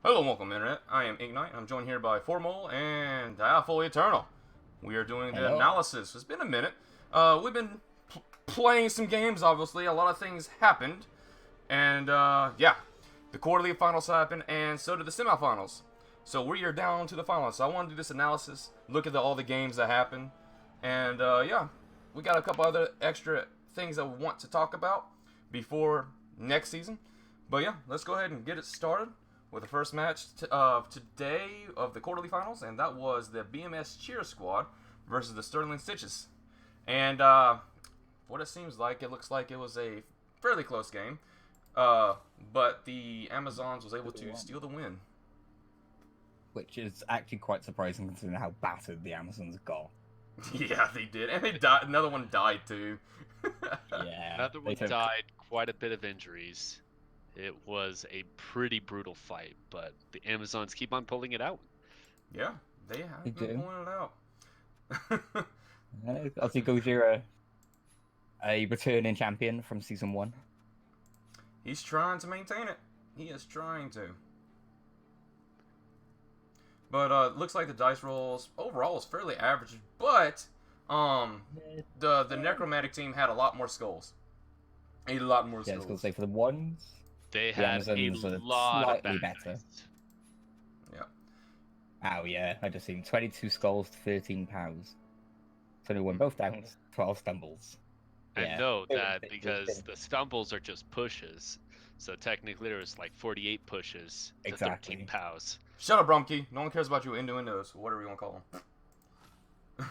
Hello and welcome, Internet. I am Ignite. I'm joined here by Formal and Diaphol Eternal. We are doing the Hello. analysis. It's been a minute. We've been playing some games, obviously. A lot of things happened. And, yeah. The quarterly finals happened, and so did the semifinals. So we are down to the finals. So I want to do this analysis, look at all the games that happened. And, yeah. We got a couple other extra things that we want to talk about before next season. But, yeah, let's go ahead and get it started with the first match of today of the quarterly finals, and that was the BMS Cheer Squad versus the Sterling Stitches. And what it seems like, it looks like it was a fairly close game, but the Amazons was able to steal the win. Which is actually quite surprising considering how battered the Amazons got. Yeah, they did, and they died. Another one died too. Yeah. Another one died, quite a bit of injuries. It was a pretty brutal fight, but the Amazons keep on pulling it out. Yeah, they have been pulling it out. Ozzy Gojira, a returning champion from season 1. He's trying to maintain it. He is trying to. But looks like the dice rolls overall is fairly average, but the necromantic team had a lot more skulls. A lot more skulls. Yeah, I was gonna say for the ones, they the had Amazons a are lot slightly of bad better. dice. Yeah. Oh yeah, I just seen 22 skulls to 13 pows. 21 both downs, 12 stumbles. And Yeah. know that because the stumbles are just pushes, so technically there's like 48 pushes to 13 pows. Shut up, Brumkey. No one cares about your innuendos, or whatever you want to call them.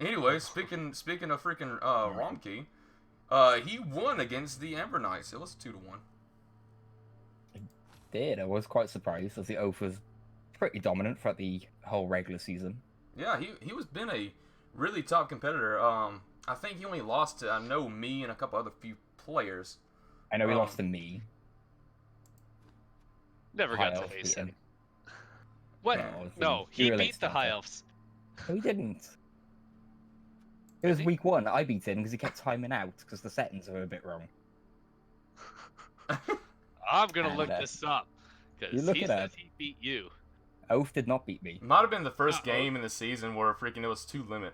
Anyway, speaking of freaking Romkey, he won against the Amber Knights. It was 2-1. I did. I was quite surprised as the Oath was pretty dominant throughout the whole regular season. Yeah, he was been a really top competitor. I think he only lost to me and a couple other few players. I know he lost to me. Never got to face him. What? No, he beat the High Elves. No, he didn't. It was week 1. I beat him because he kept timing out because the settings were a bit wrong. I'm gonna look this up because he says he beat you. Oath did not beat me. Might have been the first game in the season where freaking it was 2-minute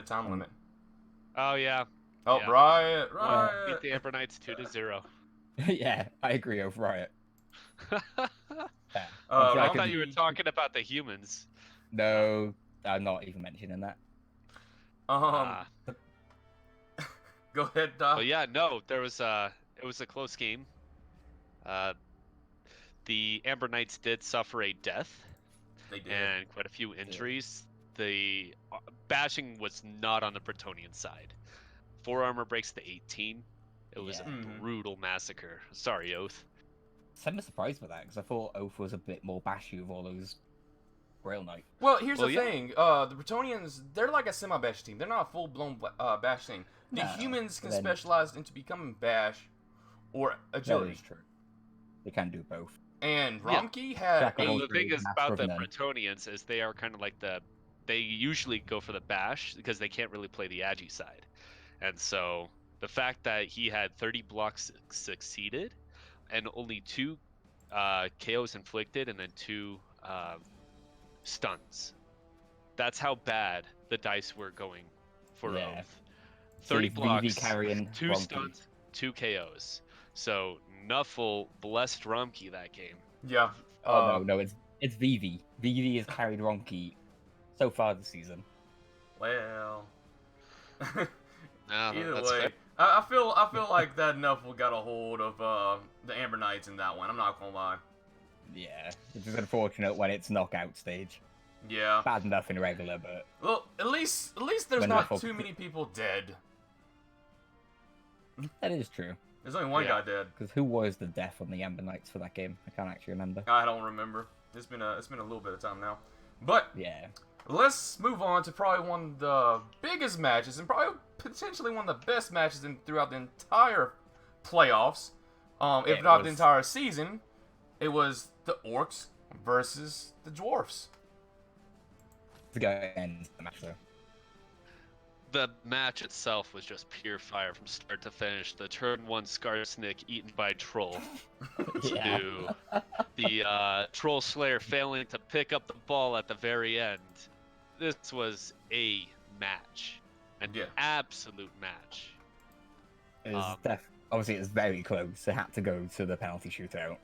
time limit. Oh yeah. Oh yeah. Riot. Beat the Amber Knights 2-0. Yeah, I agree. Oath Riot. I thought you were talking about the humans. No, I'm not even mentioning that. Go ahead, Doc. Well, yeah, no, it was a close game. The Amber Knights did suffer a death. They did. And quite a few injuries. The bashing was not on the Bretonian side. 4 armor breaks to 18. It was a brutal massacre. Sorry, Oath. I'm surprised by that because I thought Oath was a bit more bashy with all those Grail Knight. Well, here's the thing. The Bretonians, they're like a semi-bash team. They're not a full-blown bash team. The humans can specialize into becoming bash or agility. That is true. They can do both. And Romkey had the thing is about the Bretonians is they are kind of like they usually go for the bash because they can't really play the agi side. And so the fact that he had 30 blocks succeeded and only 2 KOs inflicted and then 2 stuns. That's how bad the dice were going for Oath. 30 blocks, 2 stuns, 2 KOs. So Nuffle blessed Romkey that game. Yeah. No, it's Vivi. Vivi has carried Romkey so far this season. Well. No, either way, I feel like that Nuffle got a hold of the Amber Knights in that one. I'm not gonna lie. Yeah, it's just unfortunate when it's knockout stage. Yeah. Bad enough in regular, but well, at least there's not too many people dead. That is true. There's only one guy dead. Because who was the death on the Amber Knights for that game? I can't actually remember. I don't remember. It's been a little bit of time now. But yeah, let's move on to probably one of the biggest matches and probably potentially one of the best matches throughout the entire playoffs. If not the entire season. It was the Orcs versus the Dwarfs. To go end the match though. The match itself was just pure fire from start to finish. The turn 1 Skarsnik eaten by Troll Yeah. to the Troll Slayer failing to pick up the ball at the very end. This was a match. An absolute match. It was obviously, it was very close. It had to go to the penalty shootout.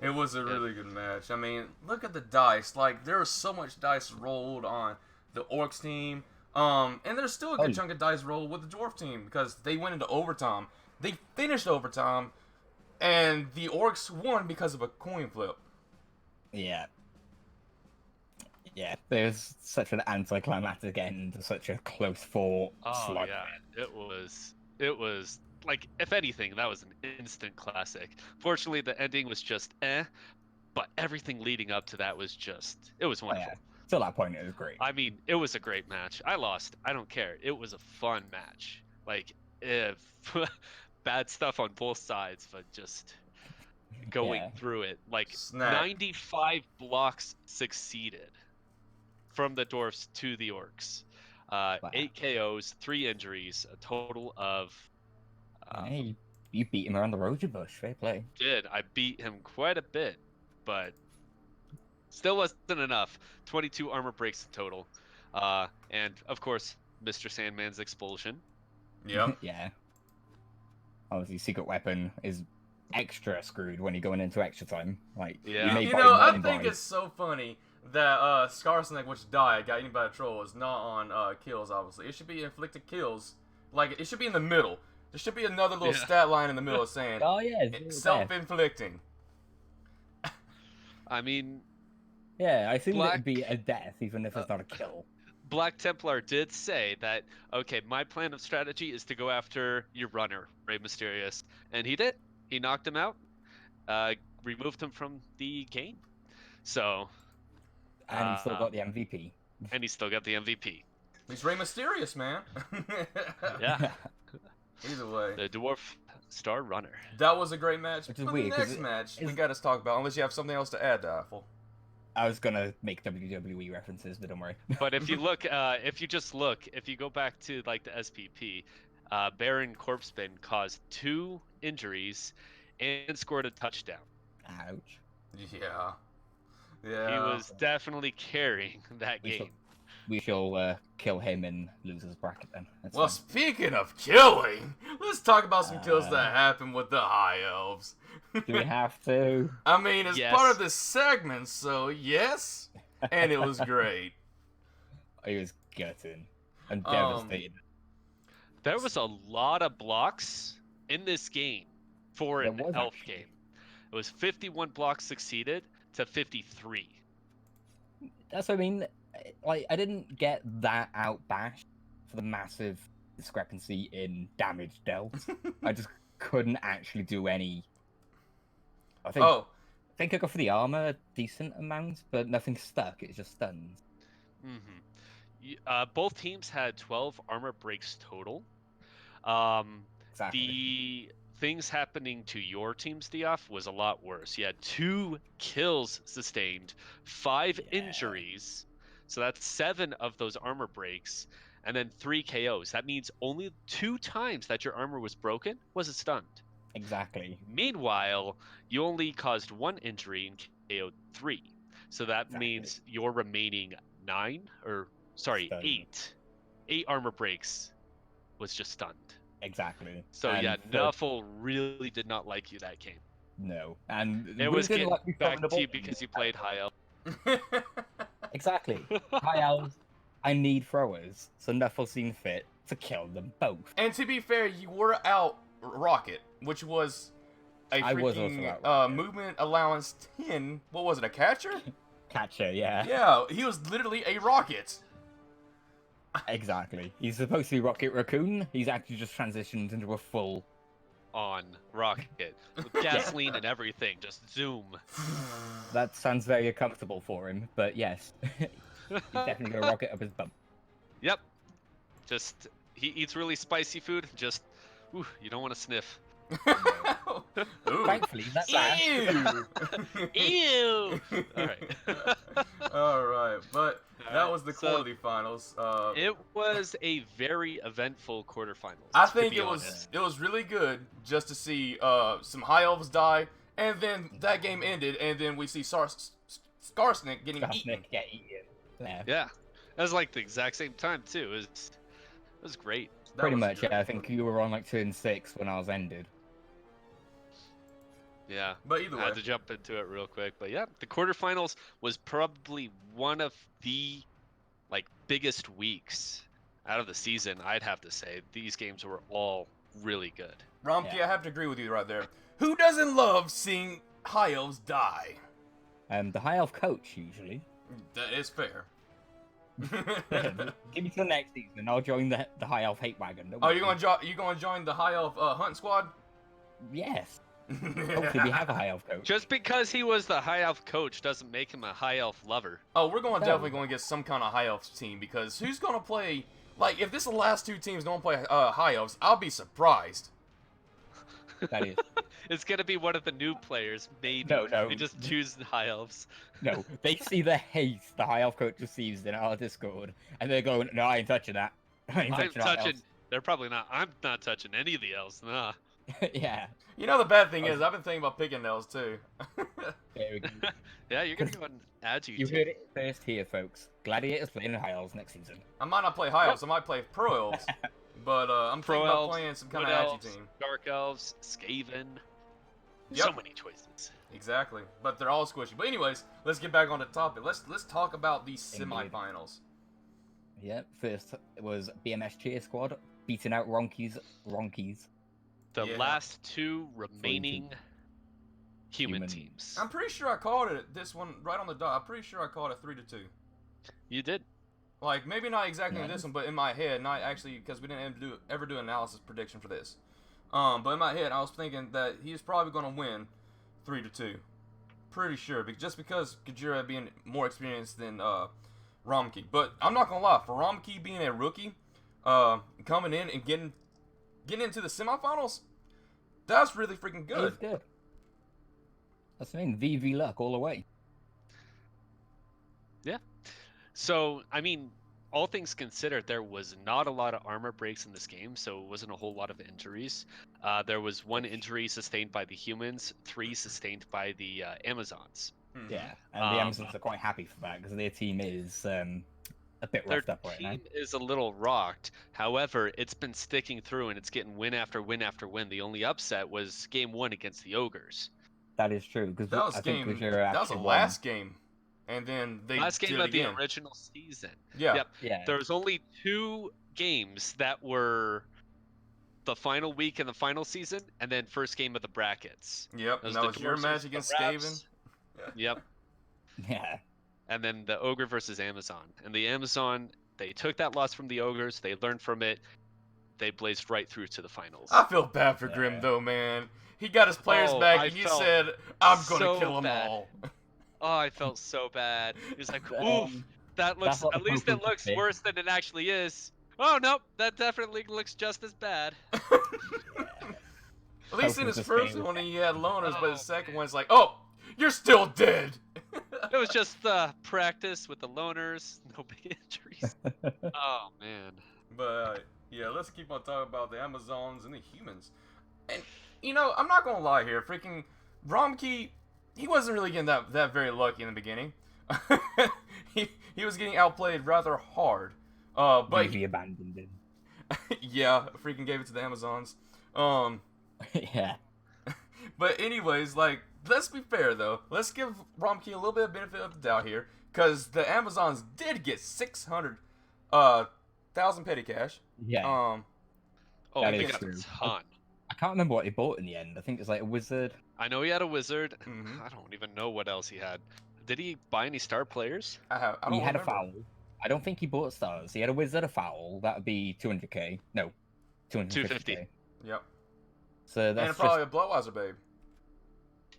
It was a really good match. I mean, look at the dice. Like, there was so much dice rolled on the Orcs team. And there's still a good chunk of dice rolled with the Dwarf team because they went into overtime. They finished overtime, and the Orcs won because of a coin flip. Yeah. Yeah, there's such an anticlimactic end to such a close fought slug. Yeah, it was like, if anything, that was an instant classic. Fortunately, the ending was just but everything leading up to that was it was wonderful. Yeah. Till that point, it was great. I mean, it was a great match. I lost. I don't care. It was a fun match. Like, if bad stuff on both sides, but just going through it. Like, 95 blocks succeeded from the Dwarfs to the Orcs. 8 KOs, 3 injuries, a total of... hey, you beat him around the Roger Bush. Fair play. I beat him quite a bit, but still wasn't enough. 22 armor breaks in total. And, of course, Mr. Sandman's expulsion. Yep. Yeah. Obviously, secret weapon is extra screwed when you're going into extra time. Like, I think it's so funny that Skarsnik, which died, got eaten by a troll, is not on kills, obviously. It should be inflicted kills. Like, it should be in the middle. There should be another little stat line in the middle saying, self-inflicting. I mean... Yeah, I think it'd be a death, even if it's not a kill. Black Templar did say that, okay, my plan of strategy is to go after your runner, Rey Mysterious. And he did. He knocked him out, removed him from the game. So... And he still got the MVP. And he still got the MVP. He's Rey Mysterious, man. Yeah. Either way. The Dwarf Star Runner. That was a great match. Which is but weird, the next match, we got to talk about, unless you have something else to add, Daffel. I was going to make WWE references, but don't worry. But if you look, if you go back to, like, the SPP, Baron Corpsebin caused 2 injuries and scored a touchdown. Ouch. Yeah. Yeah. He was definitely carrying that game. We shall kill him and lose his bracket then. That's well, fine. Speaking of killing, let's talk about some kills that happened with the High Elves. Do we have to? I mean, it's part of this segment, so yes. And it was great. It was gutting and devastated. There was a lot of blocks in this game for an elf game. It was 51 blocks succeeded to 53. That's what I mean. Like, I didn't get that outbashed for the massive discrepancy in damage dealt. I just couldn't actually do any. I think I got for the armor a decent amount, but nothing stuck. It just stuns. Both teams had 12 armor breaks total. Exactly. The things happening to your team's DF was a lot worse. You had 2 kills sustained, 5 injuries. So that's 7 of those armor breaks, and then 3 KOs. That means only 2 times that your armor was broken was it stunned. Exactly. Meanwhile, you only caused 1 injury and KO'd 3. So that means your remaining 8 armor breaks was just stunned. Exactly. So Nuffle really did not like you that game. No. And it was getting back to you because you played High Elf. Exactly. High Elves, I need throwers, so Nuffle seemed fit to kill them both. And to be fair, you were out Rocket, which was a freaking movement allowance 10. What was it, a catcher? Catcher, yeah. Yeah, he was literally a Rocket. Exactly. He's supposed to be Rocket Raccoon. He's actually just transitioned into a full on Rocket with gasoline and everything. Just zoom. That sounds very uncomfortable for him, but yes, he's definitely gonna rocket up his bum. Yep. Just he eats really spicy food. Just you don't want to sniff. Thankfully, that's Ew. Ew. All right. All right, but That was the quarterly finals. It was a very eventful quarterfinals. I think it was really good just to see some high elves die, and then that game ended, and then we see Skarsnik getting eaten. Yeah, that was like the exact same time too. It was great. Pretty much, yeah. I think you were on like 2-6 when ours ended. Yeah, but either way, I had to jump into it real quick. But yeah, the quarterfinals was probably one of the biggest weeks out of the season. I'd have to say these games were all really good. Romkey, yeah. I have to agree with you right there. Who doesn't love seeing high elves die? The high elf coach usually. That is fair. Give me to the next season. I'll join the high elf hate wagon. Oh, you gonna join the high elf hunt squad? Yes. Hopefully we have a high elf coach. Just because he was the high elf coach doesn't make him a high elf lover. Oh, we're definitely going to get some kind of high elf team, because who's going to play, if this is the last two teams don't play high elves, I'll be surprised. That is. It's going to be one of the new players, maybe. No. They just choose the high elves. No, they see the haste the high elf coach receives in our Discord, and they're going, no, I ain't touching that. I ain't touching they're probably not. I'm not touching any of the elves, nah. Yeah. You know, the bad thing is, I've been thinking about picking those too. There we go. Yeah, you're gonna go and add you. You heard it first here, folks. Gladiators playing high elves next season. I might not play high elves. I might play pro elves. But I'm thinking about playing some kind of agi team. Dark elves, Skaven. Yep. So many choices. Exactly, but they're all squishy. But anyways, let's get back on the topic. Let's talk about these semifinals. Yep. First was BMS Cheer Squad beating out Ronkies. The last two remaining human teams. I'm pretty sure I called it this one right on the dot. I'm pretty sure I called it 3-2. You did. Maybe not exactly this one, but in my head, not actually, because we didn't ever do an analysis prediction for this. But in my head, I was thinking that he's probably going to win 3-2. Pretty sure, just because Kajira being more experienced than Romkey. But I'm not gonna lie, for Romkey being a rookie, coming in and getting into the semifinals, that's really freaking good. He's good. That's the thing, VV luck all the way. Yeah. So, I mean, all things considered, there was not a lot of armor breaks in this game, so it wasn't a whole lot of injuries. There was 1 injury sustained by the humans, 3 sustained by the Amazons. Yeah, and the Amazons are quite happy for that, because their team is a bit roughed up right now. Their team is a little rocked. However, it's been sticking through, and it's getting win after win after win. The only upset was game 1 against the Ogres. That is true, because that was the last game. And then they last game of the again. original season. Yeah. Yep. Yeah. There was only 2 games that were the final week in the final season, and then first game of the brackets. Yep. That was your match against Skaven. Yep. Yeah. And then the Ogre versus Amazon. And the Amazon, they took that loss from the Ogres, they learned from it, they blazed right through to the finals. I feel bad for Grim though, man. He got his players back, and you said, "I'm gonna kill them all." Oh, I felt so bad. He was like, "Oof, that looks. At least it looks worse than it actually is." Oh nope, that definitely looks just as bad. At least in his first one he had loners, but his second one's like, "Oh, you're still dead." It was just practice with the loners, no big injuries. Oh man. But yeah, let's keep on talking about the Amazons and the humans. And you know, I'm not gonna lie here, freaking Romkey, he wasn't really getting that very lucky in the beginning. he was getting outplayed rather hard. But he abandoned him. Yeah, freaking gave it to the Amazons. Yeah. But anyways, let's be fair though. Let's give Romkey a little bit of benefit of the doubt here, because the Amazons did get 600,000 petty cash. Yeah. That is true. A ton. I can't remember what he bought in the end. I think it's like a wizard. I know he had a wizard. I don't even know what else he had. Did he buy any star players? He had a foul. I don't think he bought stars. He had a wizard, a foul. That would be 200k. No, 250. Yep. So that's and probably a Bloodweiser babe.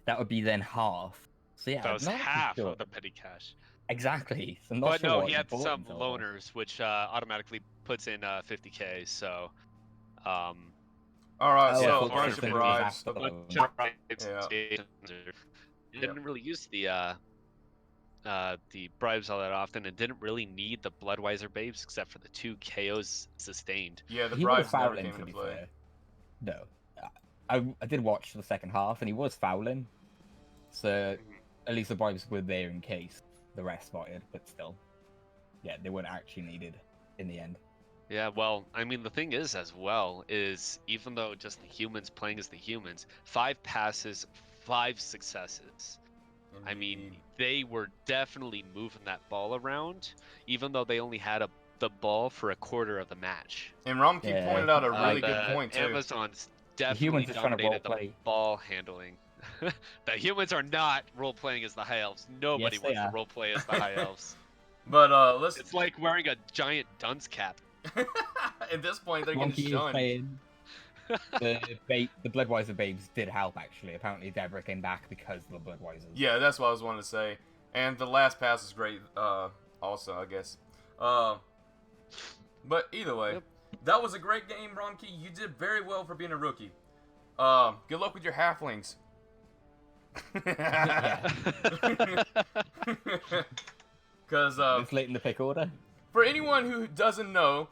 That would be then half. So yeah, that was half of the petty cash. Exactly. So but no, he had some loners, which automatically puts in 50k. So. All right, so ownership rights. You didn't really use the the bribes all that often and didn't really need the Bloodweiser babes except for the 2 KOs sustained. Yeah, the He was bribes never fouling, came to into be play. fair. No. I did watch the second half, and he was fouling. So at least the bribes were there in case the rest spotted, but still. Yeah, they weren't actually needed in the end. Yeah, well, I mean, the thing is, as well, is even though just the humans playing as the humans, 5 passes, 5 successes. I mean, Indeed. they were definitely moving that ball around, even though they only had the ball for a quarter of the match. And Romkey Yeah, pointed out a really good The point, too. Amazons The definitely humans are trying to dominated the roleplay. ball handling. The humans are not role playing as the High Elves. Nobody Yes, they wants to are. role play as the High Elves. But let's. It's like wearing a giant dunce cap. At this point, they're Monkey getting is shunned. saying the Bloodweiser babes did help, actually. Apparently, Deborah came back because of the Bloodweisers. Yeah, that's what I was wanting to say. And the last pass is great, also, I guess. But either way, Yep. that was a great game, Romkey. You did very well for being a rookie. Good luck with your halflings. Because It's late in the pick order. for anyone who doesn't know,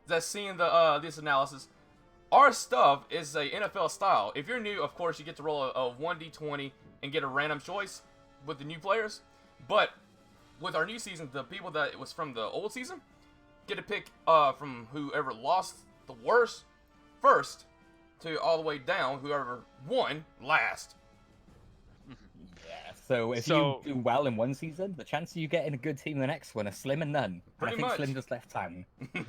that's seeing this analysis, our stuff is a NFL style. If you're new, of course, you get to roll a 1d20 and get a random choice with the new players. But with our new season, the people that it was from the old season get to pick from whoever lost the worst first to all the way down, whoever won last. Yeah, so if you do well in one season, the chance of you getting a good team in the next one are slim and none. Pretty I think much. Slim just left town.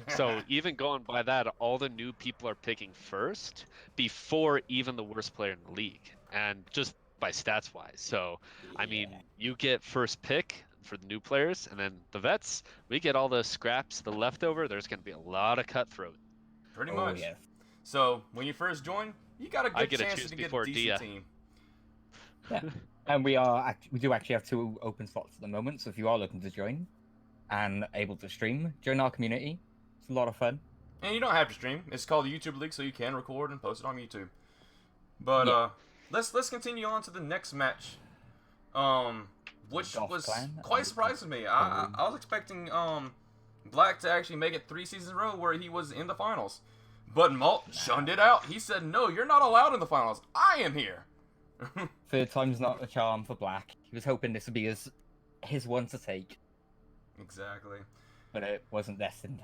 So even going by that, all the new people are picking first before even the worst player in the league, and just by stats wise. So I mean, you get first pick for the new players, and then the vets, we get all the scraps, the leftover. There's going to be a lot of cutthroat. Pretty Oh, much. yes. So when you first join, you got a I good get to chance choose to get a before decent Dia. team. Yeah. And we do actually have 2 open slots at the moment, so if you are looking to join and able to stream, join our community. It's a lot of fun. And you don't have to stream. It's called the YouTube League, so you can record and post it on YouTube. But Yeah. let's continue on to the next match. Which Golf was Clan? quite surprising to me. I was expecting Black to actually make it 3 seasons in a row where he was in the finals. But Malt shunned it out. He said, "No, you're not allowed in the finals. I am here." Third time's not a charm for Black. He was hoping this would be his one to take, Exactly. but it wasn't destined.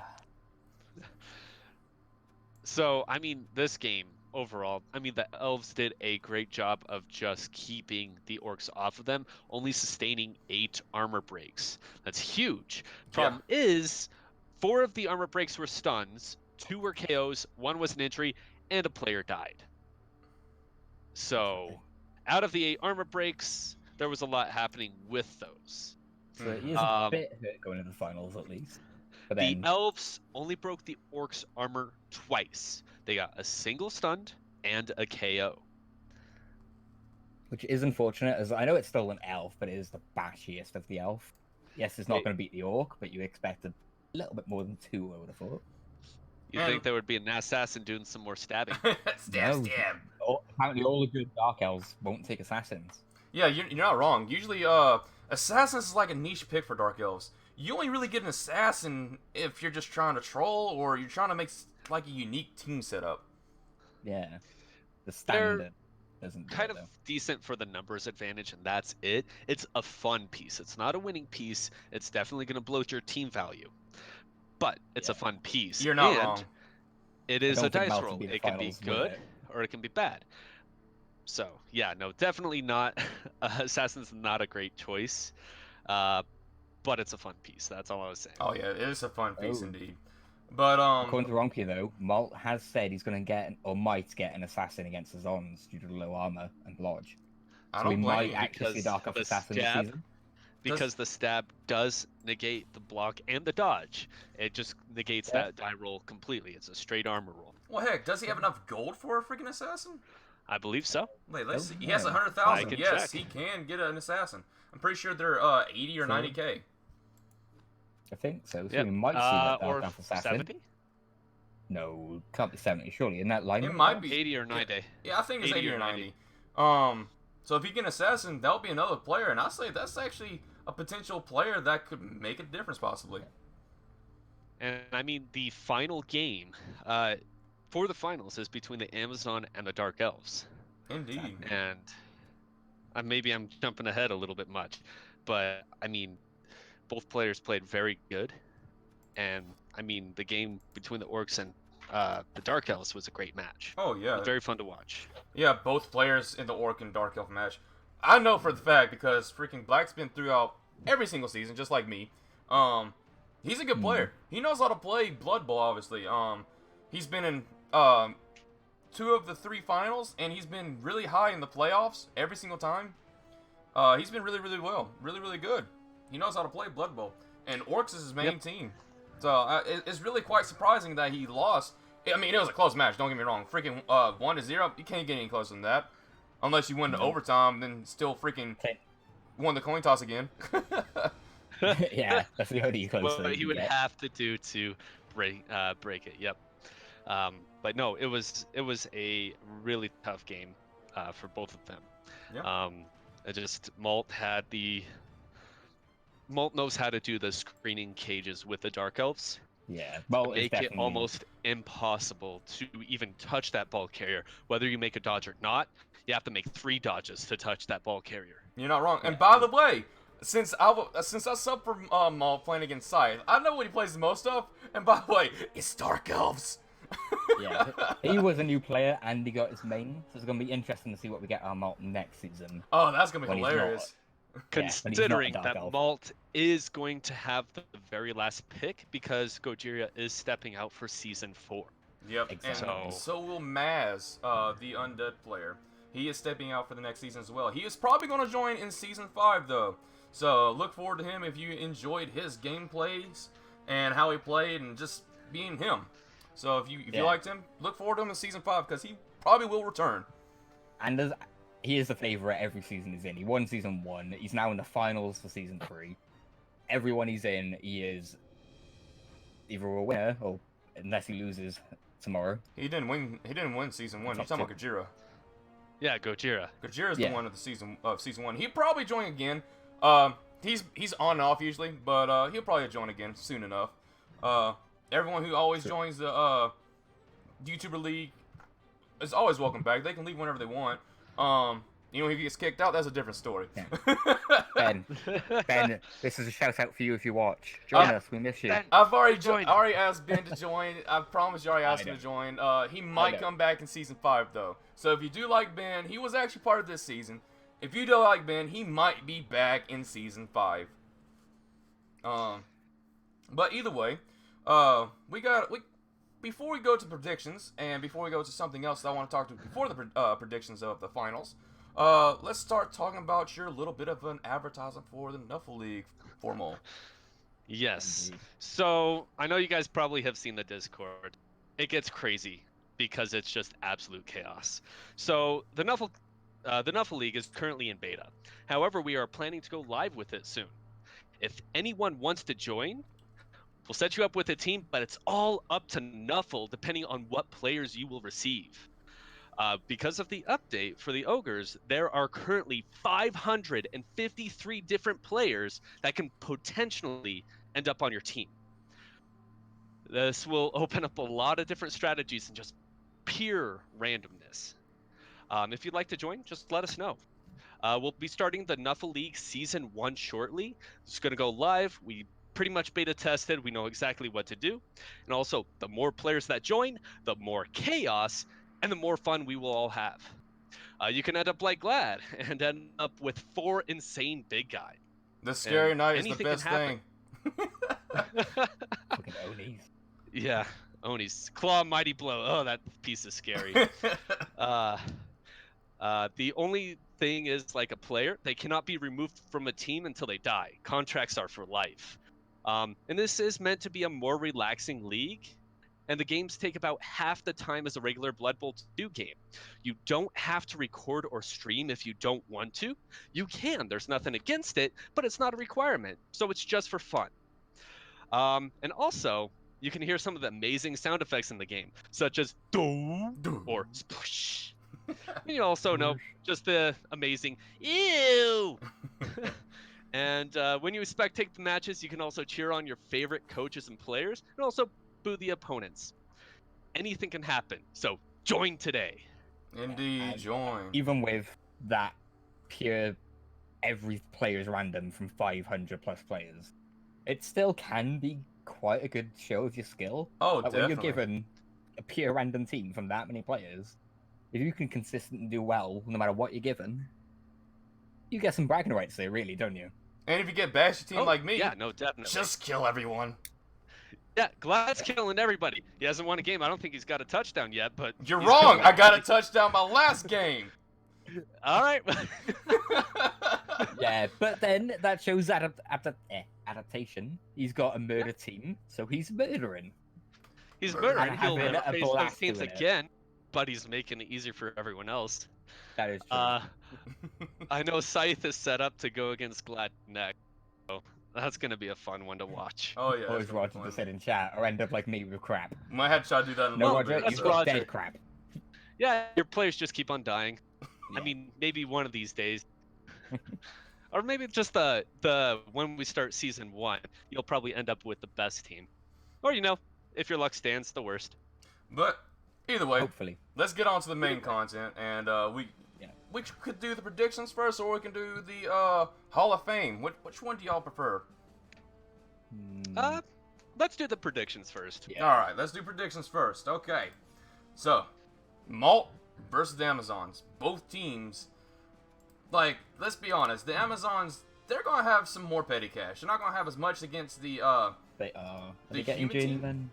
So, I mean, this game overall, I mean, the elves did a great job of just keeping the orcs off of them, only sustaining 8 armor breaks. That's huge. Problem is, 4 of the armor breaks were stuns, 2 were KOs, 1 was an injury, and a player died. So, out of the 8 armor breaks, there was a lot happening with those. So he is a bit hurt going into the finals, at least. But then, The elves only broke the orcs' armor twice. They got a single stunned and a KO. which is unfortunate, as I know it's still an elf, but it is the bashiest of the elf. Yes, it's not It- going to beat the orc, but you expected a little bit more than 2, I would have thought. You think there would be an assassin doing some more stabbing? Stab, No. stab. Apparently all the good dark elves won't take assassins. Yeah, you're not wrong. Usually, assassins is like a niche pick for Dark Elves. You only really get an assassin if you're just trying to troll or you're trying to make like a unique team setup. Yeah. The They're standard doesn't do Kind it, of though. decent for the numbers advantage, and that's it. It's a fun piece. It's not a winning piece. It's definitely going to bloat your team value. But it's a fun piece. You're not and wrong. It I is a don't think dice Mouth would roll. be the It can be finals with good it. or it can be bad. So, yeah, no, definitely not. Assassin's not a great choice. But it's a fun piece. That's all I was saying. Oh yeah, it is a fun piece Oh. indeed. But According to Ronki, though, Malt has said he's going to get, or might get, an assassin against the Zons due to low armor and blodge. I So we don't blame might you. actually see because Dark Elf the assassin this stab- season. Because the stab does negate the block and the dodge. It just negates Yeah. that die roll completely. It's a straight armor roll. Well, heck, does he have enough gold for a freaking assassin? I believe so. Wait, let's Oh, see. He has yeah. 100,000. I can Yes, check. he can get an assassin. I'm pretty sure they're 80 or So- 90k. I think so. So Yep. we might see that Or Dark Elf assassin. 70? No, can't be 70, surely. In that line. It might be 80 or 90. Yeah, I think it's 80 80 or or 90. So if he can assassin, that'll be another player, and I say that's actually a potential player that could make a difference possibly. And I mean, the final game for the finals is between the Amazon and the Dark Elves. Indeed. And maybe I'm jumping ahead a little bit much, but I mean, both players played very good. And I mean, the game between the Orcs and the Dark Elves was a great match. Oh yeah. It was very fun to watch. Yeah, both players in the Orc and Dark Elf match. I know for the fact because freaking Black's been throughout every single season, just like me. He's a good player. He knows how to play Blood Bowl, obviously. He's been in 2 of the 3 finals, and he's been really high in the playoffs every single time. He's been really, really well. Really, really good. He knows how to play Blood Bowl. And Orcs is his main team. So it's really quite surprising that he lost. I mean, it was a close match, don't get me wrong. Freaking 1-0, you can't get any closer than that. Unless you win to overtime, then still freaking won the coin toss again. Yeah, that's the only close. What you would have to do to break it. Yep. But no, it was a really tough game for both of them. Yeah. Malt knows how to do the screening cages with the Dark Elves. Yeah, make it almost impossible to even touch that ball carrier. Whether you make a dodge or not, you have to make 3 dodges to touch that ball carrier. You're not wrong. And by the way, since I sub for Malt playing against Scythe, I know what he plays the most of. And by the way, it's Dark Elves. Yeah, he was a new player and he got his main, so it's gonna be interesting to see what we get on Malt next season. Oh, that's gonna be hilarious. Considering that Malt is going to have the very last pick because Gojira is stepping out for Season 4. Yep, exactly. And so will Maz, the undead player. He is stepping out for the next season as well. He is probably going to join in Season 5, though. So look forward to him if you enjoyed his gameplays and how he played and just being him. So if you liked him, look forward to him in Season 5 because he probably will return. And he is the favorite every season he's in. He won Season 1. He's now in the finals for Season 3. Everyone he's in, he is either a winner or unless he loses tomorrow. He didn't win Season 1. You're talking about Gojira. Yeah, Gojira. Gojira's the one of the Season 1. He'll probably join again. He's on and off usually, but he'll probably join again soon enough. Everyone who always joins the YouTuber League is always welcome back. They can leave whenever they want. If he gets kicked out, that's a different story. Yeah. Ben, this is a shout out for you if you watch. Join us, we miss you. Ben, I've already asked Ben to join. I promise you, I already asked him to join. He might come back in Season 5 though. So if you do like Ben, he was actually part of this season. If you don't like Ben, he might be back in Season 5. But either way, before we go to predictions, and before we go to something else that I want to talk to before the predictions of the finals, let's start talking about your little bit of an advertisement for the Nuffle League formal. Yes. So I know you guys probably have seen the Discord. It gets crazy because it's just absolute chaos. So the Nuffle League is currently in beta. However, we are planning to go live with it soon. If anyone wants to join, we'll set you up with a team, but it's all up to Nuffle depending on what players you will receive. Because of the update for the Ogres, there are currently 553 different players that can potentially end up on your team. This will open up a lot of different strategies and just pure randomness. If you'd like to join, just let us know. We'll be starting the Nuffle League Season 1 shortly. It's going to go live. We pretty much beta tested. We know exactly what to do. And also, the more players that join, the more chaos and the more fun we will all have. You can end up like Glad and end up with 4 insane big guys. The Scary Knight is the best thing. Fucking Onis. Yeah, Onis. Claw Mighty Blow. Oh, that piece is scary. The only thing is, like a player, they cannot be removed from a team until they die. Contracts are for life. And this is meant to be a more relaxing league. And the games take about half the time as a regular Blood Bowl 2 game. You don't have to record or stream if you don't want to. You can. There's nothing against it, but it's not a requirement. So it's just for fun. And also, you can hear some of the amazing sound effects in the game, such as do or sploosh. You also know just the amazing ew. And when you spectate the matches, you can also cheer on your favorite coaches and players, and also boo the opponents. Anything can happen, so join today. Indeed, join. Even with that pure every player is random from 500 plus players, it still can be quite a good show of your skill. Oh, Like, definitely. when you're given a pure random team from that many players, if you can consistently do well no matter what you're given, you get some bragging rights there, really, don't you? And if you get bashed team like me, yeah, no, definitely. just kill everyone. Yeah, Glad's killing everybody. He hasn't won a game. I don't think he's got a touchdown yet, but You're he's wrong. killing I got a everybody. touchdown my last game. All right. Yeah, but then that shows adaptation. He's got a murder team, so he's murdering. He's Murder. murdering. And He'll having never a face those blast teams doing it. again, but he's making it easier for everyone else. That is true. I know Scythe is set up to go against Glad next, so that's gonna be a fun one to watch. Oh yeah. Always Roger to sit in chat, or end up like me with crap. My headshot do that in a No, little Roger, bit. that's you've so- got Roger. dead crap. Yeah, your players just keep on dying. Yeah. I mean, maybe one of these days. Or maybe just the when we start season 1, you'll probably end up with the best team. Or if your luck stands, the worst. But either way, Hopefully. let's get on to the main content, and Yeah. we could do the predictions first, or we can do the Hall of Fame. Which one do y'all prefer? Let's do the predictions first. Yeah. All right, let's do predictions first. Okay, so Malt versus the Amazons. Both teams, like, let's be honest, the Amazons, they're gonna have some more petty cash. They're not gonna have as much against the They are. The They getting human team? journeyman?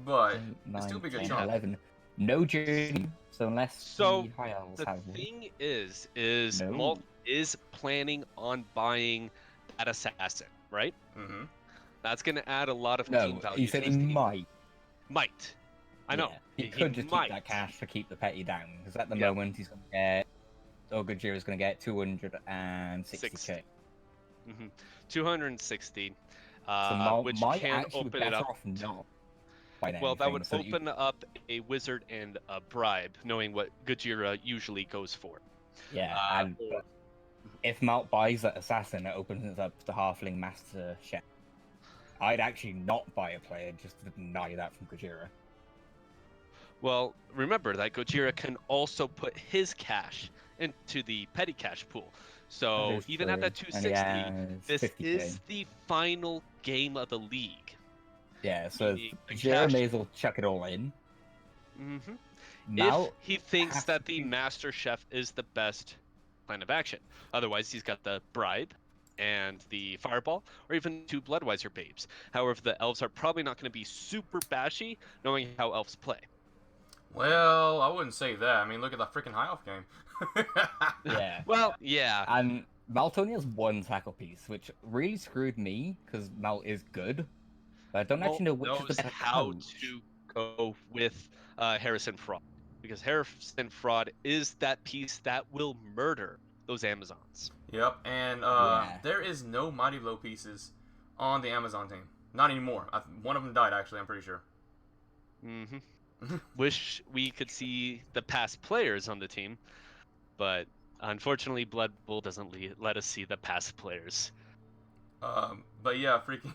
but 8, it's still 9, be a good 10, chunk. 11. No journey, so unless So, the high elves The have one. thing is No. Malt is planning on buying that assassin, right? Mm-hmm. That's going to add a lot of team No, value. he to said he his team. might. Might. I know. Yeah, He could just might. keep that cash to keep the petty down, because at the Yeah. moment he's going to get... Ogajira's going to get 260k. hmm 260, So Malt which might can actually be open it better up. off not buying Well, that anything, would so that you- open up a wizard and a bribe, knowing what Gojira usually goes for. Yeah, and or- if Malt buys that assassin, it opens up the Halfling Master Chef. I'd actually not buy a player just to deny that from Gojira. Well, remember that Gojira can also put his cash into the petty cash pool. So That is even at true. that And he 260, has this 50k. is the final game of the league. Yeah, so the Gojira cash- may as well chuck it all in. hmm Malt If he thinks has that to the be- Master Chef is the best plan of action. Otherwise, he's got the bribe and the fireball, or even 2 Bloodweiser babes. However, the elves are probably not going to be super bashy, knowing how elves play. Well, I wouldn't say that. I mean, look at the freaking high elf game. Yeah. Well, yeah. And Malt only has one tackle piece, which really screwed me, because Malt is good. But I don't actually know which is the knows better how coach. to go with Harrison Fraud, because Harrison Fraud is that piece that will murder those Amazons. Yep, and Yeah. there is no Mighty Blow pieces on the Amazon team. Not anymore. One of them died, actually, I'm pretty sure. hmm Wish we could see the past players on the team, but unfortunately, Blood Bowl doesn't let us see the past players. But yeah, freaking...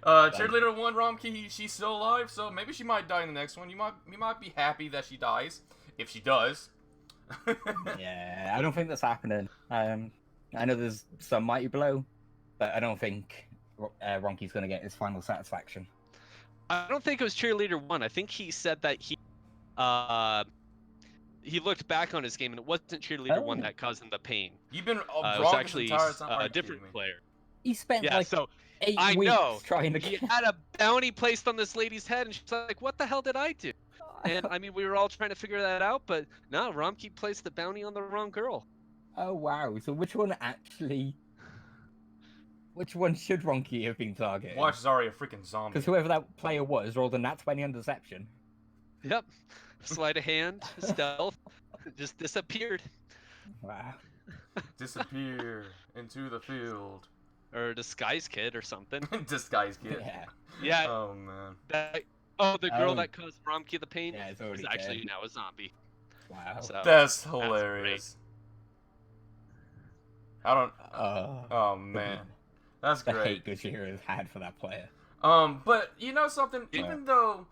Cheerleader 1, Romkey, she's still alive, so maybe she might die in the next one. You might be happy that she dies, if she does. Yeah, I don't think that's happening. I know there's some Mighty Blow, but I don't think Ronky's going to get his final satisfaction. I don't think it was Cheerleader 1. I think he said that he looked back on his game and it wasn't Cheerleader 1 Oh. that caused him the pain. You've been It wrong was this actually entire time. Are a you different kidding me? player. He spent Yeah, like so 8 I weeks know. trying to He get... had a bounty placed on this lady's head and she's like, what the hell did I do? And I mean, we were all trying to figure that out, but no, Romkey placed the bounty on the wrong girl. Oh wow, so which one actually... Which one should Ronky have been targeting? Watch Zari, a freaking zombie. Because whoever that player was rolled a nat 20 on deception. Yep. Sleight of hand, stealth, just disappeared. Wow. Disappear into the field. Or disguise kid or something. Disguise kid. Yeah. Yeah. Oh, man. The girl Oh. that caused Romkey the pain Yeah, it's is already actually dead. now a zombie. Wow. So That's great. hilarious. I don't. Uh, Oh man, that's the great. hate Gojira has had for that player. But you know something? Even though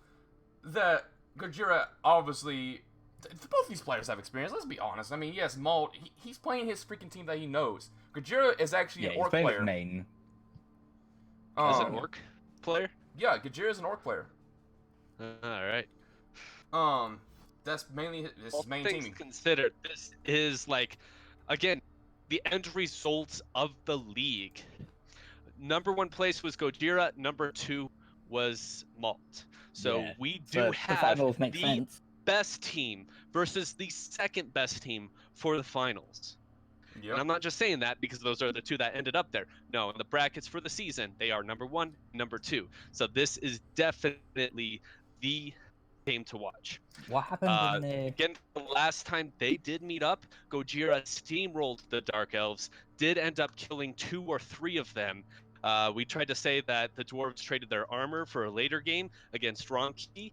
that Gojira obviously, both these players have experience. Let's be honest. I mean, yes, Maul. He's playing his freaking team that he knows. Gojira is actually an orc he's player. With main. As an orc player? Yeah, Gojira is an orc player. Alright. That's mainly his main things team. Considered, this is like, again, the end results of the league. Number 1 place was Gojira. Number 2 was Malt. So we do have the best team versus the second best team for the finals. Yep. And I'm not just saying that because those are the 2 that ended up there. No, in the brackets for the season, they are number 1, number 2. So this is definitely the game to watch. What happened in the... Again, the last time they did meet up, Gojira steamrolled the Dark Elves, did end up killing 2 or 3 of them. We tried to say that the Dwarves traded their armor for a later game against Ronki